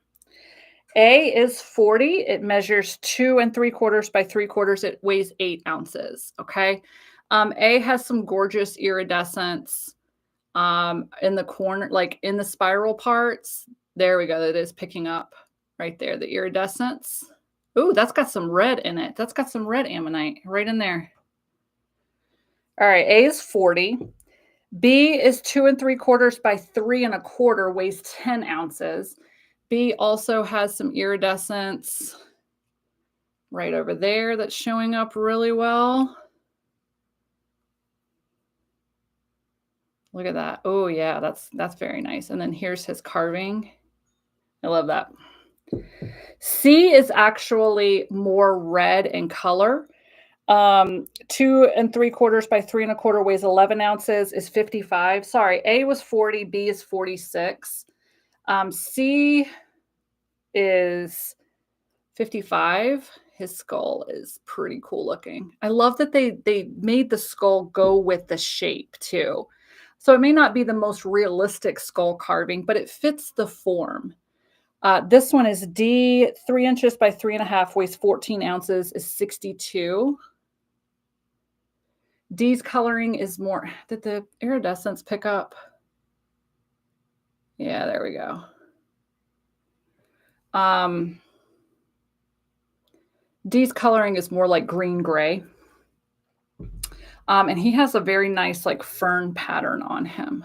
A is 40. It measures 2 3/4 by 3/4. It weighs 8 ounces. Okay. A has some gorgeous iridescence in the corner, like in the spiral parts. There we go. That is picking up right there, the iridescence. Ooh, that's got some red in it. That's got some red ammonite right in there. All right, A is 40. B is 2 3/4 by 3 1/4, weighs 10 ounces. B also has some iridescence right over there that's showing up really well. Look at that. Oh yeah, that's very nice. And then here's his carving. I love that. C is actually more red in color. 2 3/4 by 3 1/4, weighs 11 ounces, is 55. Sorry, A was 40, B is 46. C is 55. His skull is pretty cool looking. I love that they made the skull go with the shape too. So it may not be the most realistic skull carving, but it fits the form. This one is D, 3 inches by 3 1/2, weighs 14 ounces, is 62. D's coloring is more. Did the iridescence pick up? Yeah, there we go. D's coloring is more like green gray. And he has a very nice like fern pattern on him.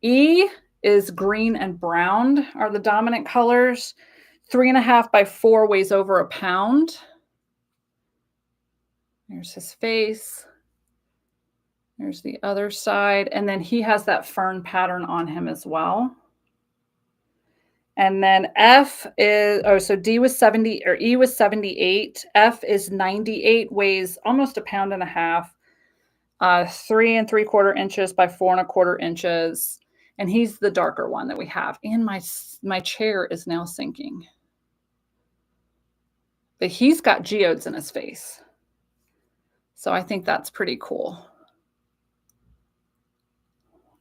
E is green and brown are the dominant colors. 3 1/2 by 4, weighs over a pound. There's his face. There's the other side. And then he has that fern pattern on him as well. And then F is, oh, so D was 70, or E was 78. F is 98, weighs almost a pound and a half. 3 3/4 inches by 4 1/4 inches. And he's the darker one that we have. And my chair is now sinking. But he's got geodes in his face. So I think that's pretty cool.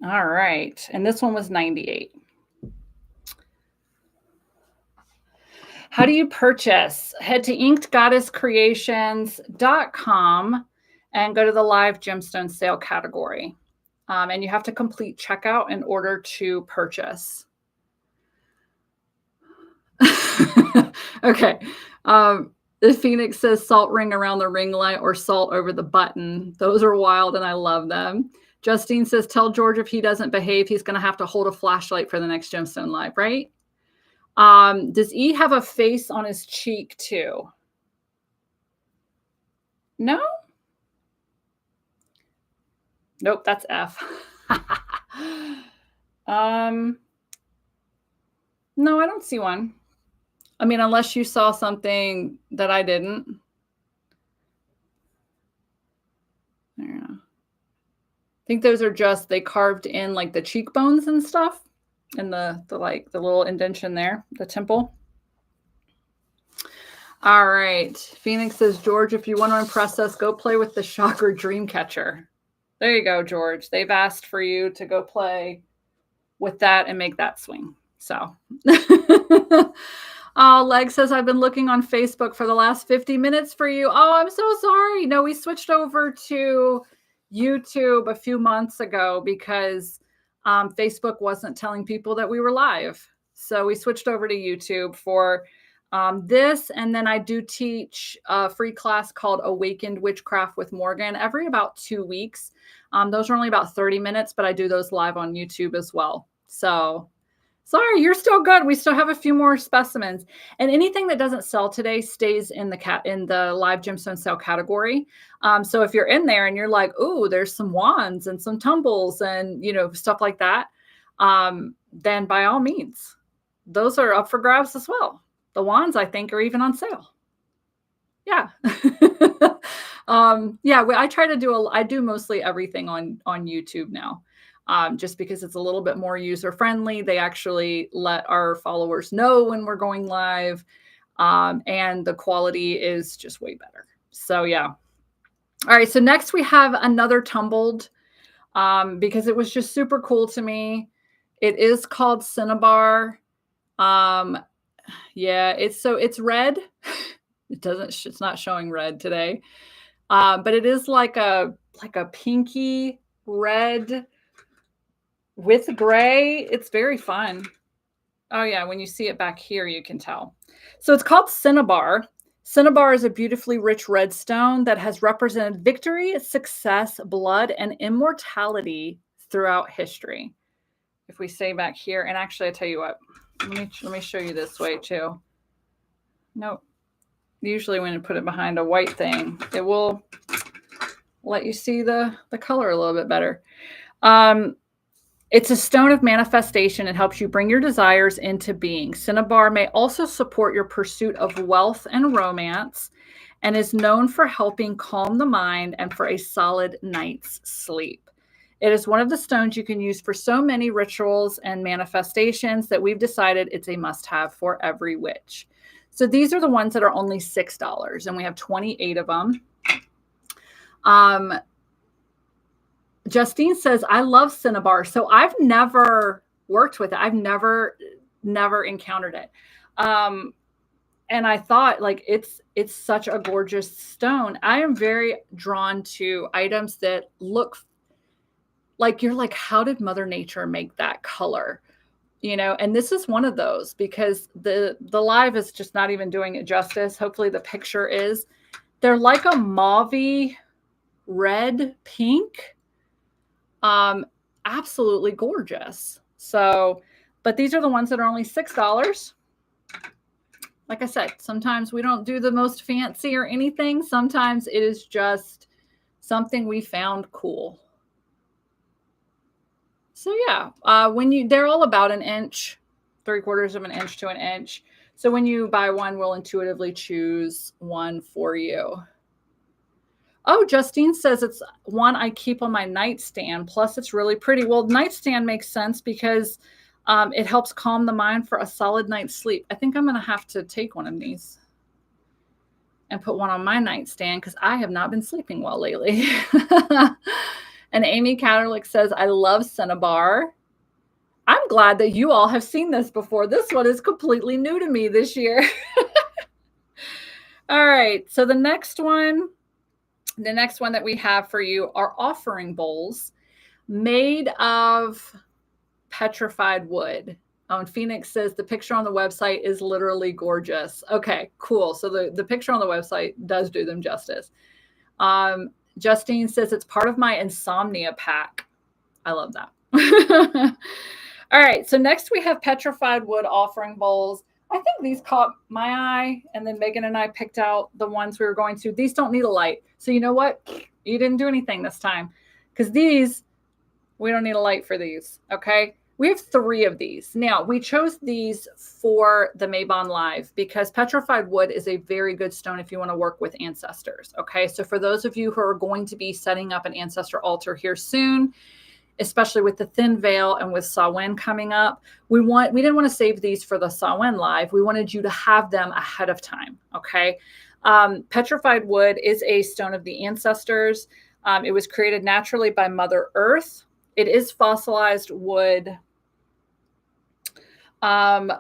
All right. And this one was 98. How do you purchase? Head to inkedgoddesscreations.com and go to the live gemstone sale category. And you have to complete checkout in order to purchase. Okay. The Phoenix says salt ring around the ring light or salt over the button. Those are wild and I love them. Justine says, tell George if he doesn't behave, he's going to have to hold a flashlight for the next gemstone live, right? Does E have a face on his cheek too? No? Nope, that's F. No, I don't see one. I mean, unless you saw something that I didn't. I don't know. I think those are just, they carved in like the cheekbones and stuff and the little indentation there, the temple. All right. Phoenix says, George, if you want to impress us, go play with the Shocker Dream Catcher. There you go, George. They've asked for you to go play with that and make that swing. So, Leg says, I've been looking on Facebook for the last 50 minutes for you. Oh, I'm so sorry. No, we switched over to YouTube a few months ago because Facebook wasn't telling people that we were live. So we switched over to YouTube for this. And then I do teach a free class called Awakened Witchcraft with Morgan every about 2 weeks. Those are only about 30 minutes, but I do those live on YouTube as well. So sorry, you're still good. We still have a few more specimens, and anything that doesn't sell today stays in the live gemstone sale category. So if you're in there and you're like, "Ooh, there's some wands and some tumbles and stuff like that," then by all means, those are up for grabs as well. The wands, I think, are even on sale. Yeah. Yeah. I try to I do mostly everything on YouTube now. Just because it's a little bit more user-friendly. They actually let our followers know when we're going live, and the quality is just way better. So yeah. All right, so next we have another tumbled, because it was just super cool to me. It is called Cinnabar. Yeah, it's red. It's not showing red today, but it is like a pinky red with gray. It's very fun. Oh yeah, when you see it back here, you can tell. So it's called cinnabar. Cinnabar is a beautifully rich red stone that has represented victory, success, blood, and immortality throughout history. If we say back here, and actually, I tell you what, let me show you this way too. Nope. Usually, when you put it behind a white thing, it will let you see the color a little bit better. It's a stone of manifestation. It helps you bring your desires into being. Cinnabar may also support your pursuit of wealth and romance and is known for helping calm the mind and for a solid night's sleep. It is one of the stones you can use for so many rituals and manifestations that we've decided it's a must-have for every witch. So these are the ones that are only $6, and we have 28 of them. Justine says, I love cinnabar. So I've never worked with it. I've never encountered it. And I thought, like, it's such a gorgeous stone. I am very drawn to items that look like, you're like, how did Mother Nature make that color? You know, and this is one of those, because the live is just not even doing it justice. Hopefully the picture is. They're like a mauvey red pink. Absolutely gorgeous. So, but these are the ones that are only $6. Like I said, sometimes we don't do the most fancy or anything. Sometimes it is just something we found cool. So yeah, they're all about an inch, 3/4 of an inch to an inch. So when you buy one, we'll intuitively choose one for you. Oh, Justine says it's one I keep on my nightstand. Plus, it's really pretty. Well, nightstand makes sense because it helps calm the mind for a solid night's sleep. I think I'm going to have to take one of these and put one on my nightstand because I have not been sleeping well lately. And Amy Catterlick says, I love cinnabar. I'm glad that you all have seen this before. This one is completely new to me this year. All right. So the next one that we have for you are offering bowls made of petrified wood. And Phoenix says the picture on the website is literally gorgeous. Okay, cool. So the picture on the website does do them justice. Justine says it's part of my insomnia pack. I love that. All right. So next we have petrified wood offering bowls. I think these caught my eye, and then Megan and I picked out the ones we were going to. These don't need a light. So you know what? You didn't do anything this time, because these, we don't need a light for these. Okay. We have 3 of these. Now, we chose these for the Mabon Live because petrified wood is a very good stone if you want to work with ancestors. Okay. So for those of you who are going to be setting up an ancestor altar here soon, especially with the thin veil and with Samhain coming up, we didn't want to save these for the Samhain Live. We wanted you to have them ahead of time. Okay. Petrified wood is a stone of the ancestors. It was created naturally by Mother Earth. It is fossilized wood from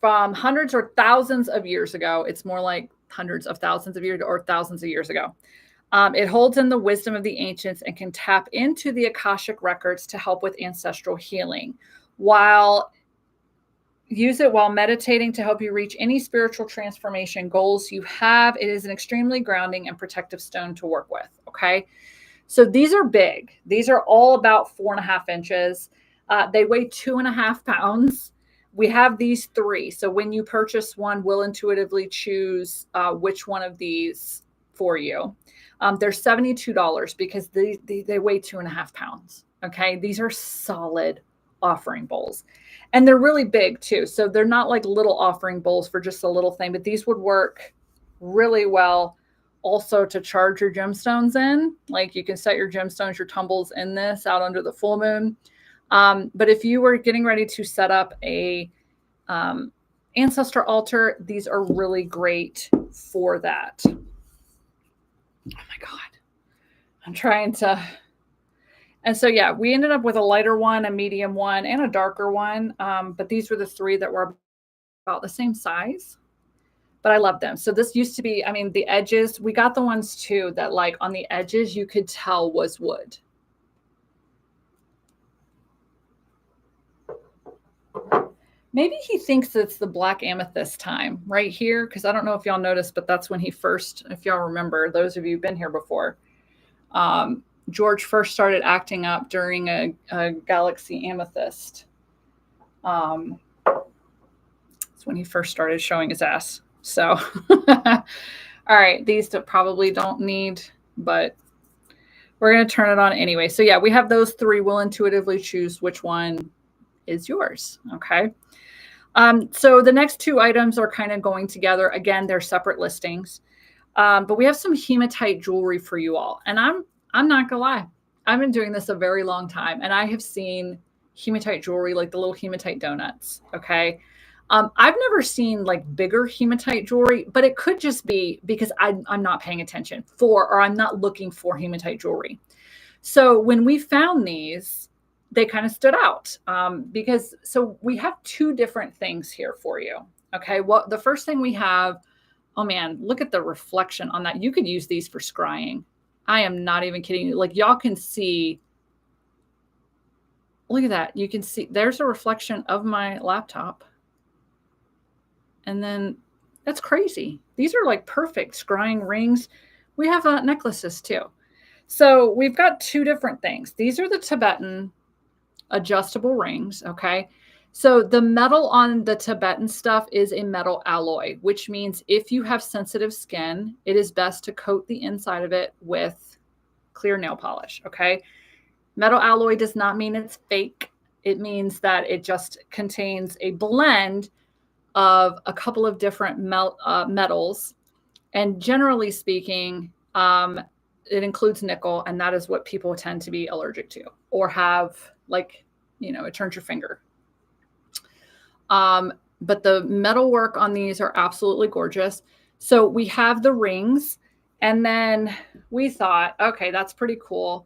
hundreds or thousands of years ago. It's more like hundreds of thousands of years or thousands of years ago. It holds in the wisdom of the ancients and can tap into the Akashic records to help with ancestral healing. Use it while meditating to help you reach any spiritual transformation goals you have. It is an extremely grounding and protective stone to work with. Okay. So these are big. These are all about 4.5 inches. They weigh 2.5 pounds. We have these 3. So when you purchase one, we'll intuitively choose which one of these for you. They're $72 because they weigh 2.5 pounds. Okay. These are solid offering bowls, and they're really big too. So they're not like little offering bowls for just a little thing, but these would work really well also to charge your gemstones in. Like, you can set your gemstones, your tumbles in this out under the full moon. But if you were getting ready to set up a ancestor altar, these are really great for that. Oh my God. I'm trying to. And so, yeah, we ended up with a lighter one, a medium one, and a darker one. But these were the 3 that were about the same size. But I love them. So this used to be, I mean, the edges, we got the ones too that, like, on the edges you could tell was wood. Maybe he thinks it's the black amethyst time right here, because I don't know if y'all noticed, but that's when he first, if y'all remember, those of you who've been here before, George first started acting up during a galaxy amethyst. It's when he first started showing his ass. So, all right, these probably don't need, but we're going to turn it on anyway. So yeah, we have those three. We'll intuitively choose which one is yours. Okay. So the next two items are kind of going together. Again, they're separate listings. But we have some hematite jewelry for you all. And I'm not gonna lie, I've been doing this a very long time, and I have seen hematite jewelry, like the little hematite donuts. Okay. I've never seen like bigger hematite jewelry, but it could just be because I'm not paying attention or I'm not looking for hematite jewelry. So when we found these, they kind of stood out because so we have two different things here for you. Okay. Well, the first thing we have, oh man, look at the reflection on that. You could use these for scrying. I am not even kidding you. Like y'all can see, look at that. You can see there's a reflection of my laptop. And then that's crazy. These are like perfect scrying rings. We have necklaces too. So we've got two different things. These are the Tibetan adjustable rings. Okay. So the metal on the Tibetan stuff is a metal alloy, which means if you have sensitive skin, it is best to coat the inside of it with clear nail polish. Okay. Metal alloy does not mean it's fake. It means that it just contains a blend of a couple of different metals. And generally speaking, it includes nickel, and that is what people tend to be allergic to or have, like, you know, it turns your finger. But the metal work on these are absolutely gorgeous. So we have the rings, and then we thought, okay, that's pretty cool.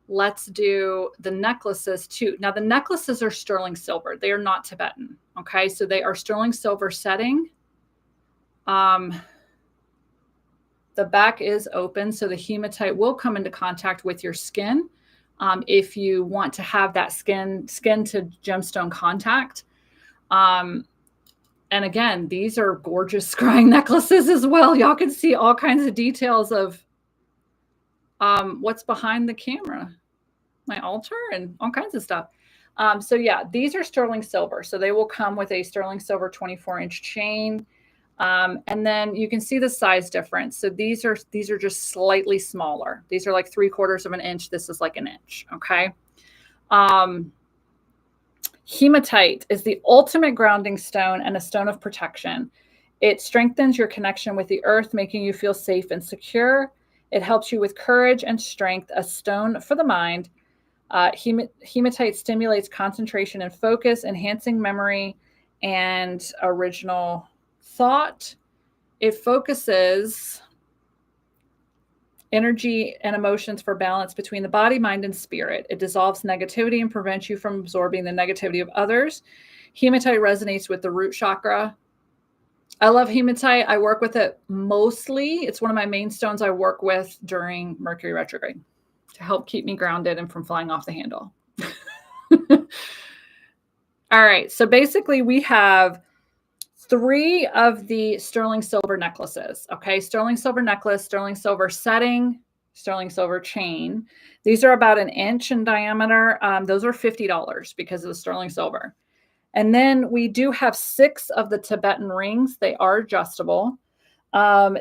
Let's do the necklaces too. Now the necklaces are sterling silver. They are not Tibetan. Okay. So they are sterling silver setting. The back is open. So the hematite will come into contact with your skin. If you want to have that skin to gemstone contact. And again, these are gorgeous scrying necklaces as well. Y'all can see all kinds of details of what's behind the camera, my altar and all kinds of stuff. So yeah, these are sterling silver. So they will come with a sterling silver 24-inch chain. And then you can see the size difference. So these are just slightly smaller. These are like 3/4 of an inch. This is like an inch. Okay. Hematite is the ultimate grounding stone and a stone of protection. It strengthens your connection with the earth, making you feel safe and secure. It helps you with courage and strength, a stone for the mind. Hematite stimulates concentration and focus, enhancing memory and original thought. It focuses energy and emotions for balance between the body, mind, and spirit. It dissolves negativity and prevents you from absorbing the negativity of others. Hematite resonates with the root chakra. I love hematite. I work with it mostly. It's one of my main stones I work with during Mercury retrograde to help keep me grounded and from flying off the handle. All right. So basically we have 3 of the sterling silver necklaces. Okay. Sterling silver necklace, sterling silver setting, sterling silver chain. These are about an inch in diameter. Those are $50 because of the sterling silver. And then we do have 6 of the Tibetan rings. They are adjustable.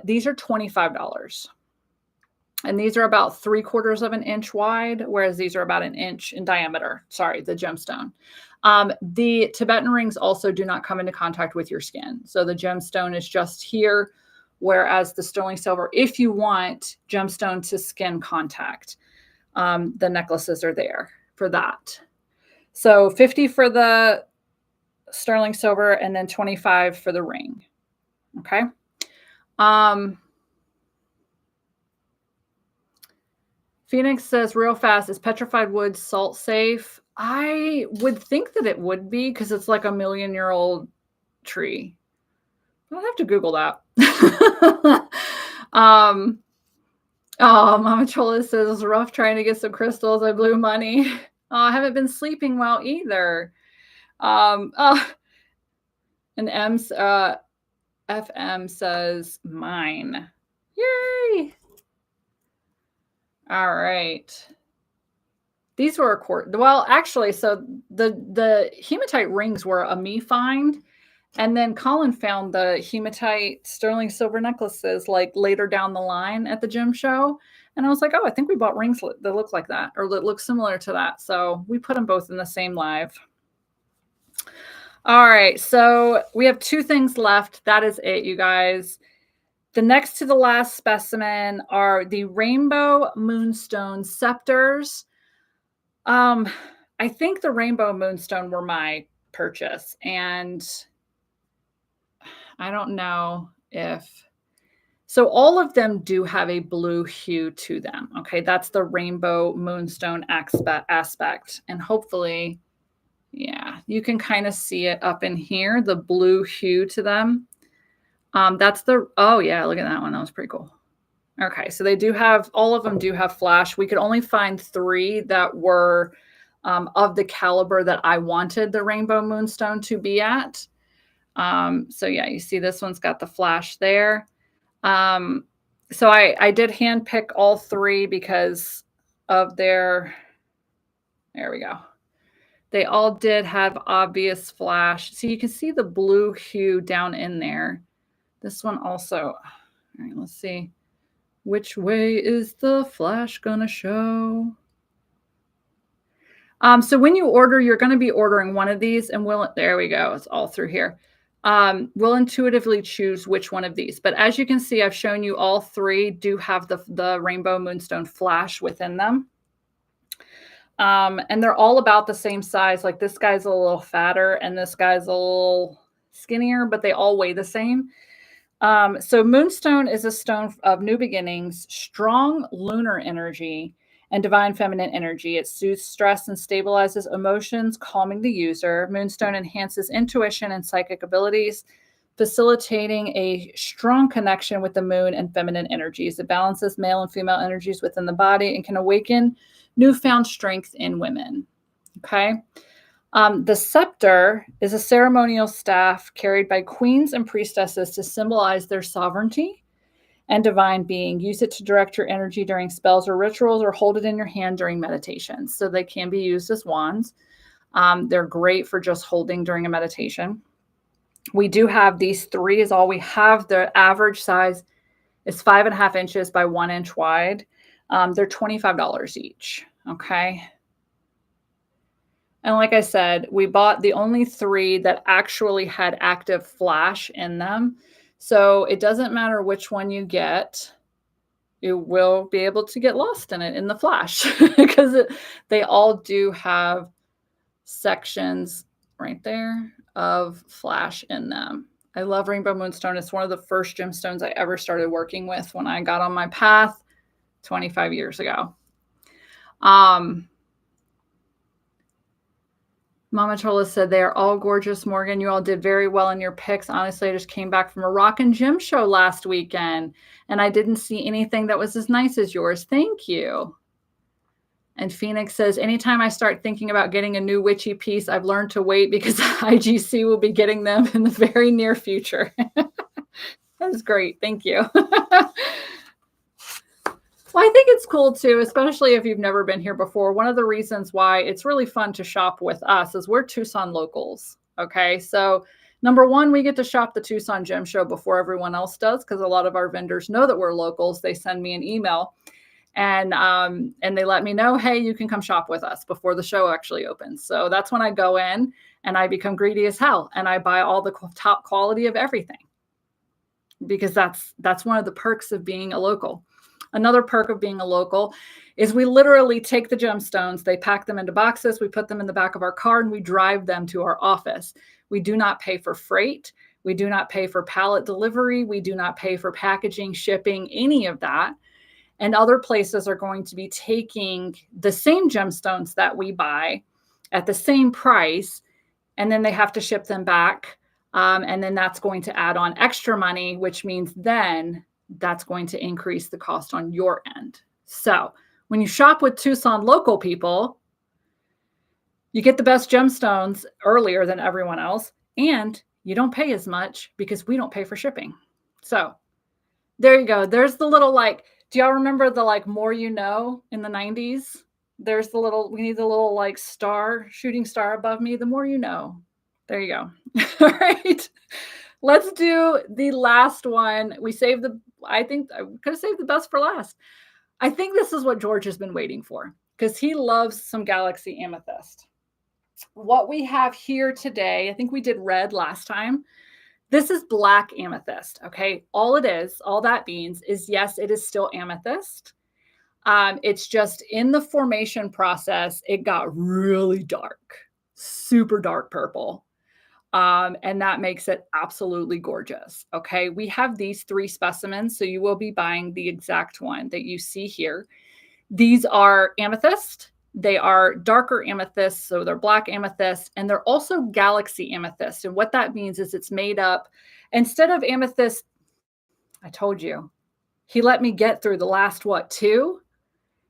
These are $25. And these are about 3/4 of an inch wide, whereas these are about an inch in diameter. Sorry, the gemstone. The Tibetan rings also do not come into contact with your skin. So the gemstone is just here, whereas the sterling silver, if you want gemstone to skin contact, the necklaces are there for that. So 50 for the sterling silver and then 25 for the ring. Okay. Phoenix says real fast, is petrified wood salt safe? I would think that it would be because it's like a 1,000,000-year-old tree. I'll have to Google that. Oh, Mama Chola says it's rough trying to get some crystals. I blew money. Oh, I haven't been sleeping well either. Oh, And FM says mine. Yay! All right. These were well, actually, so the hematite rings were a me find, and then Colin found the hematite sterling silver necklaces like later down the line at the gem show, and I was like, oh, I think we bought rings that look like that or that look similar to that, so we put them both in the same live. All right, so we have 2 things left. That is it, you guys. The next to the last specimen are the rainbow moonstone scepters. I think the rainbow moonstone were my purchase, and I don't know if so all of them do have a blue hue to them. Okay, that's the rainbow moonstone aspect, and hopefully, yeah, you can kind of see it up in here, the blue hue to them. That's the, oh yeah, look at that one. That was pretty cool. Okay, so they do have, all of them do have flash. We could only find 3 that were of the caliber that I wanted the rainbow moonstone to be at. So yeah, you see this one's got the flash there. So I did hand pick all 3 because of their, there we go. They all did have obvious flash. So you can see the blue hue down in there. This one also, all right, let's see. Which way is the flash gonna show? So when you order, you're going to be ordering one of these, and there we go. It's all through here. We'll intuitively choose which one of these. But as you can see, I've shown you all 3 do have the rainbow moonstone flash within them. And they're all about the same size. Like this guy's a little fatter and this guy's a little skinnier, but they all weigh the same. So moonstone is a stone of new beginnings, strong lunar energy, and divine feminine energy. It soothes stress and stabilizes emotions, calming the user. Moonstone enhances intuition and psychic abilities, facilitating a strong connection with the moon and feminine energies. It balances male and female energies within the body and can awaken newfound strength in women. Okay. The scepter is a ceremonial staff carried by queens and priestesses to symbolize their sovereignty and divine being. Use it to direct your energy during spells or rituals, or hold it in your hand during meditation. So they can be used as wands. They're great for just holding during a meditation. We do have these 3 is all we have. The average size is 5.5 inches by 1 inch wide. They're $25 each. Okay. And like I said, we bought the only 3 that actually had active flash in them. So it doesn't matter which one you get, you will be able to get lost in it in the flash because they all do have sections right there of flash in them. I love Rainbow Moonstone. It's one of the first gemstones I ever started working with when I got on my path 25 years ago. Mama Chola said, they are all gorgeous, Morgan. You all did very well in your picks. Honestly, I just came back from a rock and gem show last weekend, and I didn't see anything that was as nice as yours. Thank you. And Phoenix says, anytime I start thinking about getting a new witchy piece, I've learned to wait because IGC will be getting them in the very near future. That's great. Thank you. Well, I think it's cool too, especially if you've never been here before. One of the reasons why it's really fun to shop with us is we're Tucson locals. Okay. So number one, we get to shop the Tucson Gem Show before everyone else does, because a lot of our vendors know that we're locals. They send me an email and they let me know, hey, you can come shop with us before the show actually opens. So that's when I go in and I become greedy as hell and I buy all the top quality of everything, because that's one of the perks of being a local. Another perk of being a local is we literally take the gemstones, they pack them into boxes, we put them in the back of our car, and we drive them to our office. We do not pay for freight. We do not pay for pallet delivery. We do not pay for packaging, shipping, any of that. And other places are going to be taking the same gemstones that we buy at the same price, and then they have to ship them back. And then that's going to add on extra money, which means then that's going to increase the cost on your end. So when you shop with Tucson local people, you get the best gemstones earlier than everyone else, and you don't pay as much because we don't pay for shipping. So there you go. There's the little like, do y'all remember the like more you know in the 90s? There's the little, we need the little like star, shooting star above me. The more you know. There you go. All right. Let's do the last one. We saved I think I could have saved the best for last. I think this is what George has been waiting for because he loves some galaxy amethyst. What we have here today, I think we did red last time. This is black amethyst, okay? All that means is, yes, it is still amethyst. It's just in the formation process, it got really dark, super dark purple. And that makes it absolutely gorgeous, okay? We have these 3 specimens, so you will be buying the exact one that you see here. These are amethyst. They are darker amethyst, so they're black amethyst, and they're also galaxy amethyst. And what that means is it's made up, instead of amethyst, I told you, he let me get through the last, 2?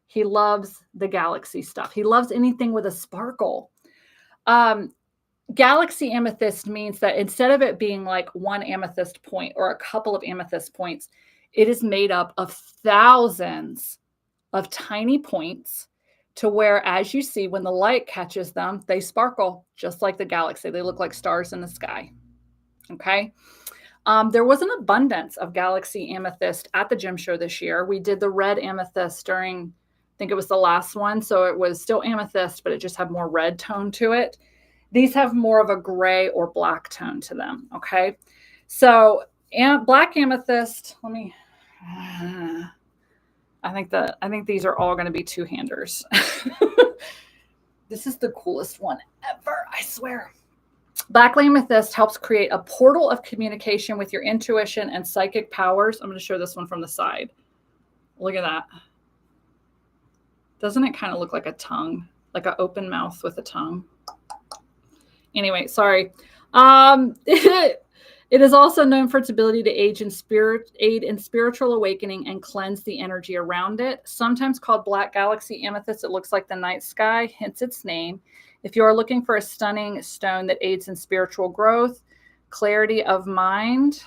He loves the galaxy stuff. He loves anything with a sparkle. Galaxy amethyst means that instead of it being like one amethyst point or a couple of amethyst points, it is made up of thousands of tiny points to where, as you see, when the light catches them, they sparkle just like the galaxy. They look like stars in the sky. Okay. There was an abundance of galaxy amethyst at the gem show this year. We did the red amethyst during, I think it was the last one. So it was still amethyst, but it just had more red tone to it. These have more of a gray or black tone to them. Okay. So black amethyst, let me, I think these are all going to be 2-handers. This is the coolest one ever, I swear. Black amethyst helps create a portal of communication with your intuition and psychic powers. I'm going to show this one from the side. Look at that. Doesn't it kind of look like a tongue, like an open mouth with a tongue? Anyway, sorry. It is also known for its ability to aid in spiritual awakening and cleanse the energy around it. Sometimes called black galaxy amethyst, it looks like the night sky, hence its name. If you are looking for a stunning stone that aids in spiritual growth, clarity of mind,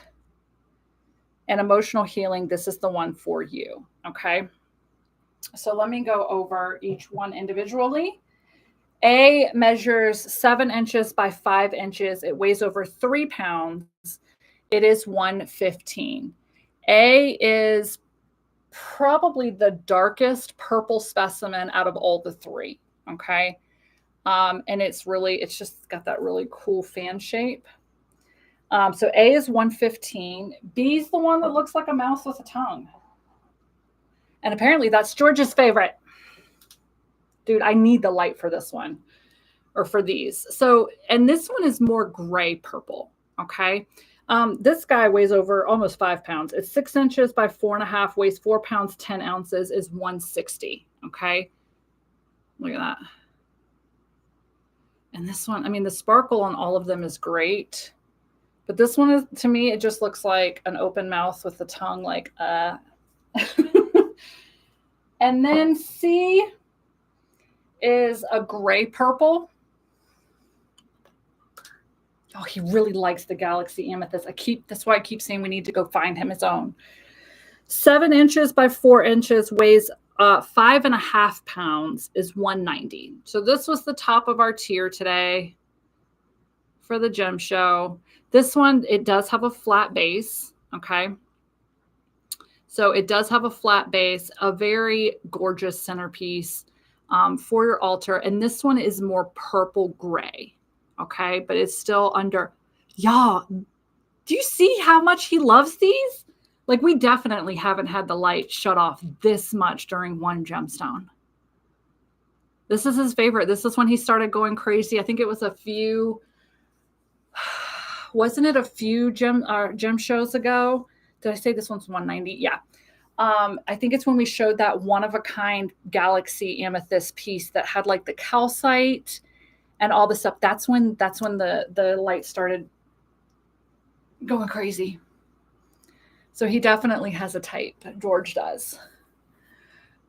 and emotional healing, this is the one for you, okay? So let me go over each one individually. A measures 7 inches by 5 inches. It weighs over 3 pounds. It is $115. A is probably the darkest purple specimen out of all the 3. Okay. And it's just got that really cool fan shape. So A is $115. B is the one that looks like a mouse with a tongue. And apparently that's George's favorite. Dude, I need the light for this one, or for these. So, and this one is more gray purple. Okay. This guy weighs over almost 5 pounds. It's 6 inches by 4.5, weighs 4 pounds, 10 ounces, is $160. Okay. Look at that. And this one, I mean, the sparkle on all of them is great, but this one is, to me, it just looks like an open mouth with the tongue, like, And then C is a gray purple. Oh, he really likes the galaxy amethyst. That's why I keep saying we need to go find him his own. 7 inches by 4 inches, weighs 5.5 pounds, is $190. So this was the top of our tier today for the gem show. This one, it does have a flat base. Okay. So it does have a flat base, a very gorgeous centerpiece for your altar. And this one is more purple gray. Okay. But it's still under. Y'all, do you see how much he loves these? Like, we definitely haven't had the light shut off this much during one gemstone. This is his favorite. This is when he started going crazy. I think it was wasn't it a few gem shows ago? Did I say this one's 190? Yeah. I think it's when we showed that one-of-a-kind galaxy amethyst piece that had like the calcite and all the stuff. That's when the light started going crazy. So he definitely has a type. George does.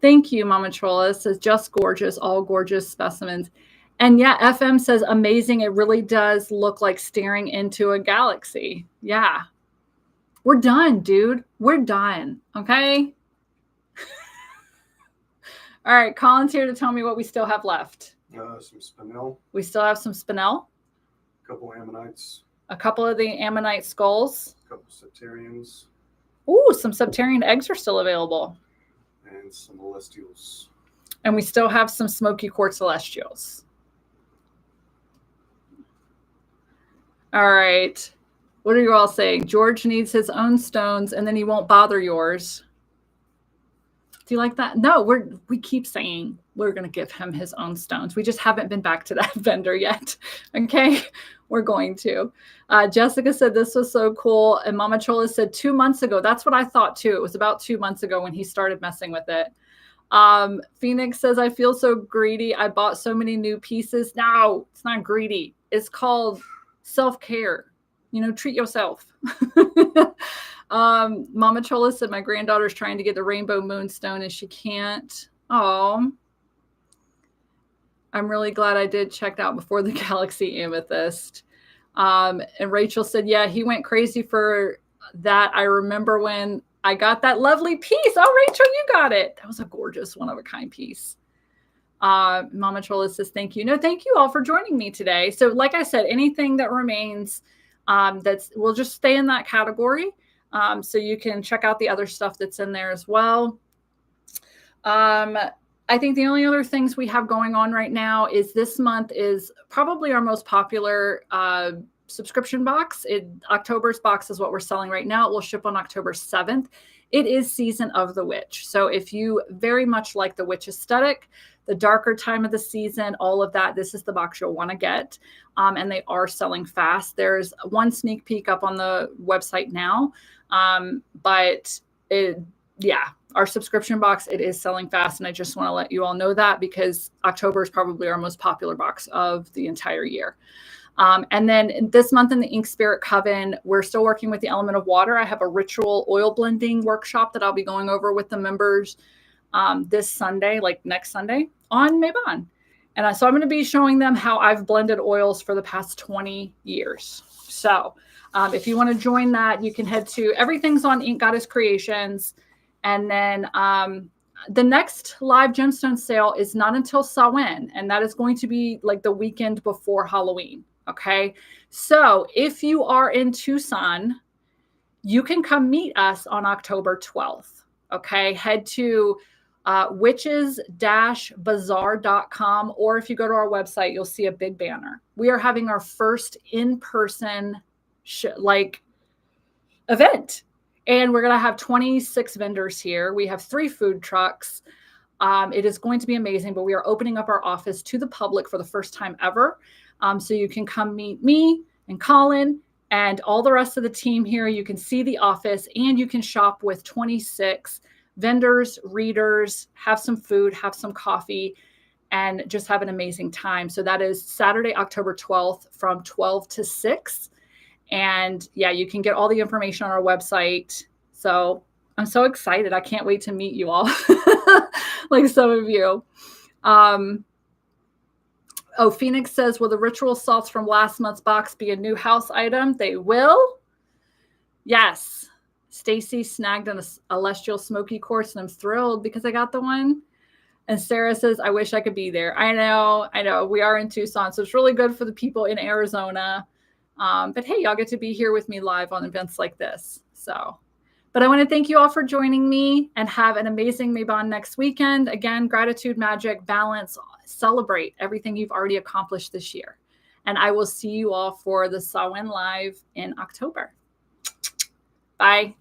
Thank you, Mama Trolla. It says just gorgeous, all gorgeous specimens. And yeah, FM says amazing. It really does look like staring into a galaxy. Yeah. We're done, dude. We're done. Okay. All right. Colin's here to tell me what we still have left. Some spinel. We still have some spinel. A couple ammonites. A couple of the ammonite skulls. A couple septarians. Ooh, some septarian eggs are still available. And some celestials. And we still have some smoky quartz celestials. All right. What are you all saying? George needs his own stones and then he won't bother yours. Do you like that? No, we keep saying we're going to give him his own stones. We just haven't been back to that vendor yet. Okay. We're going to. Jessica said this was so cool. And Mama Chola said 2 months ago. That's what I thought too. It was about 2 months ago when he started messing with it. Phoenix says, I feel so greedy. I bought so many new pieces. No, it's not greedy. It's called self-care. You know, treat yourself. Mama Chola said, my granddaughter's trying to get the rainbow moonstone and she can't. Oh, I'm really glad I did check out before the galaxy amethyst. And Rachel said, yeah, he went crazy for that. I remember when I got that lovely piece. Oh, Rachel, you got it. That was a gorgeous one-of-a-kind piece. Mama Chola says, thank you. No, thank you all for joining me today. So like I said, anything that remains, we'll just stay in that category. So you can check out the other stuff that's in there as well. I think the only other things we have going on right now is this month is probably our most popular subscription box. October's box is what we're selling right now. It will ship on October 7th. It is Season of the Witch. So if you very much like the witch aesthetic, the darker time of the season, all of that, this is the box you'll want to get. And they are selling fast. There's one sneak peek up on the website now. Our subscription box, it is selling fast. And I just want to let you all know that because October is probably our most popular box of the entire year. And then this month in the Ink Spirit Coven, we're still working with the element of water. I have a ritual oil blending workshop that I'll be going over with the members this Sunday, like next Sunday on Mabon. And so I'm going to be showing them how I've blended oils for the past 20 years. So if you want to join that, you can head to everything's on Ink Goddess Creations. And then the next live gemstone sale is not until Samhain, and that is going to be like the weekend before Halloween. Okay. So if you are in Tucson, you can come meet us on October 12th. Okay. Head to witches-bazaar.com, or if you go to our website, you'll see a big banner. We are having our first in-person event. And we're going to have 26 vendors here. We have 3 food trucks. It is going to be amazing, but we are opening up our office to the public for the first time ever. So you can come meet me and Colin and all the rest of the team here. You can see the office and you can shop with 26 vendors, readers, have some food, have some coffee, and just have an amazing time. So that is Saturday, October 12th from 12 to 6. And yeah, you can get all the information on our website. So I'm so excited. I can't wait to meet you all, like some of you. Phoenix says, will the ritual salts from last month's box be a new house item? They will. Yes. Stacy snagged a celestial smoky quartz and I'm thrilled because I got the one. And Sarah says, I wish I could be there. I know. We are in Tucson, so it's really good for the people in Arizona. But hey, y'all get to be here with me live on events like this. But I want to thank you all for joining me and have an amazing Mabon next weekend. Again, gratitude, magic, balance, celebrate everything you've already accomplished this year. And I will see you all for the Samhain Live in October. Bye.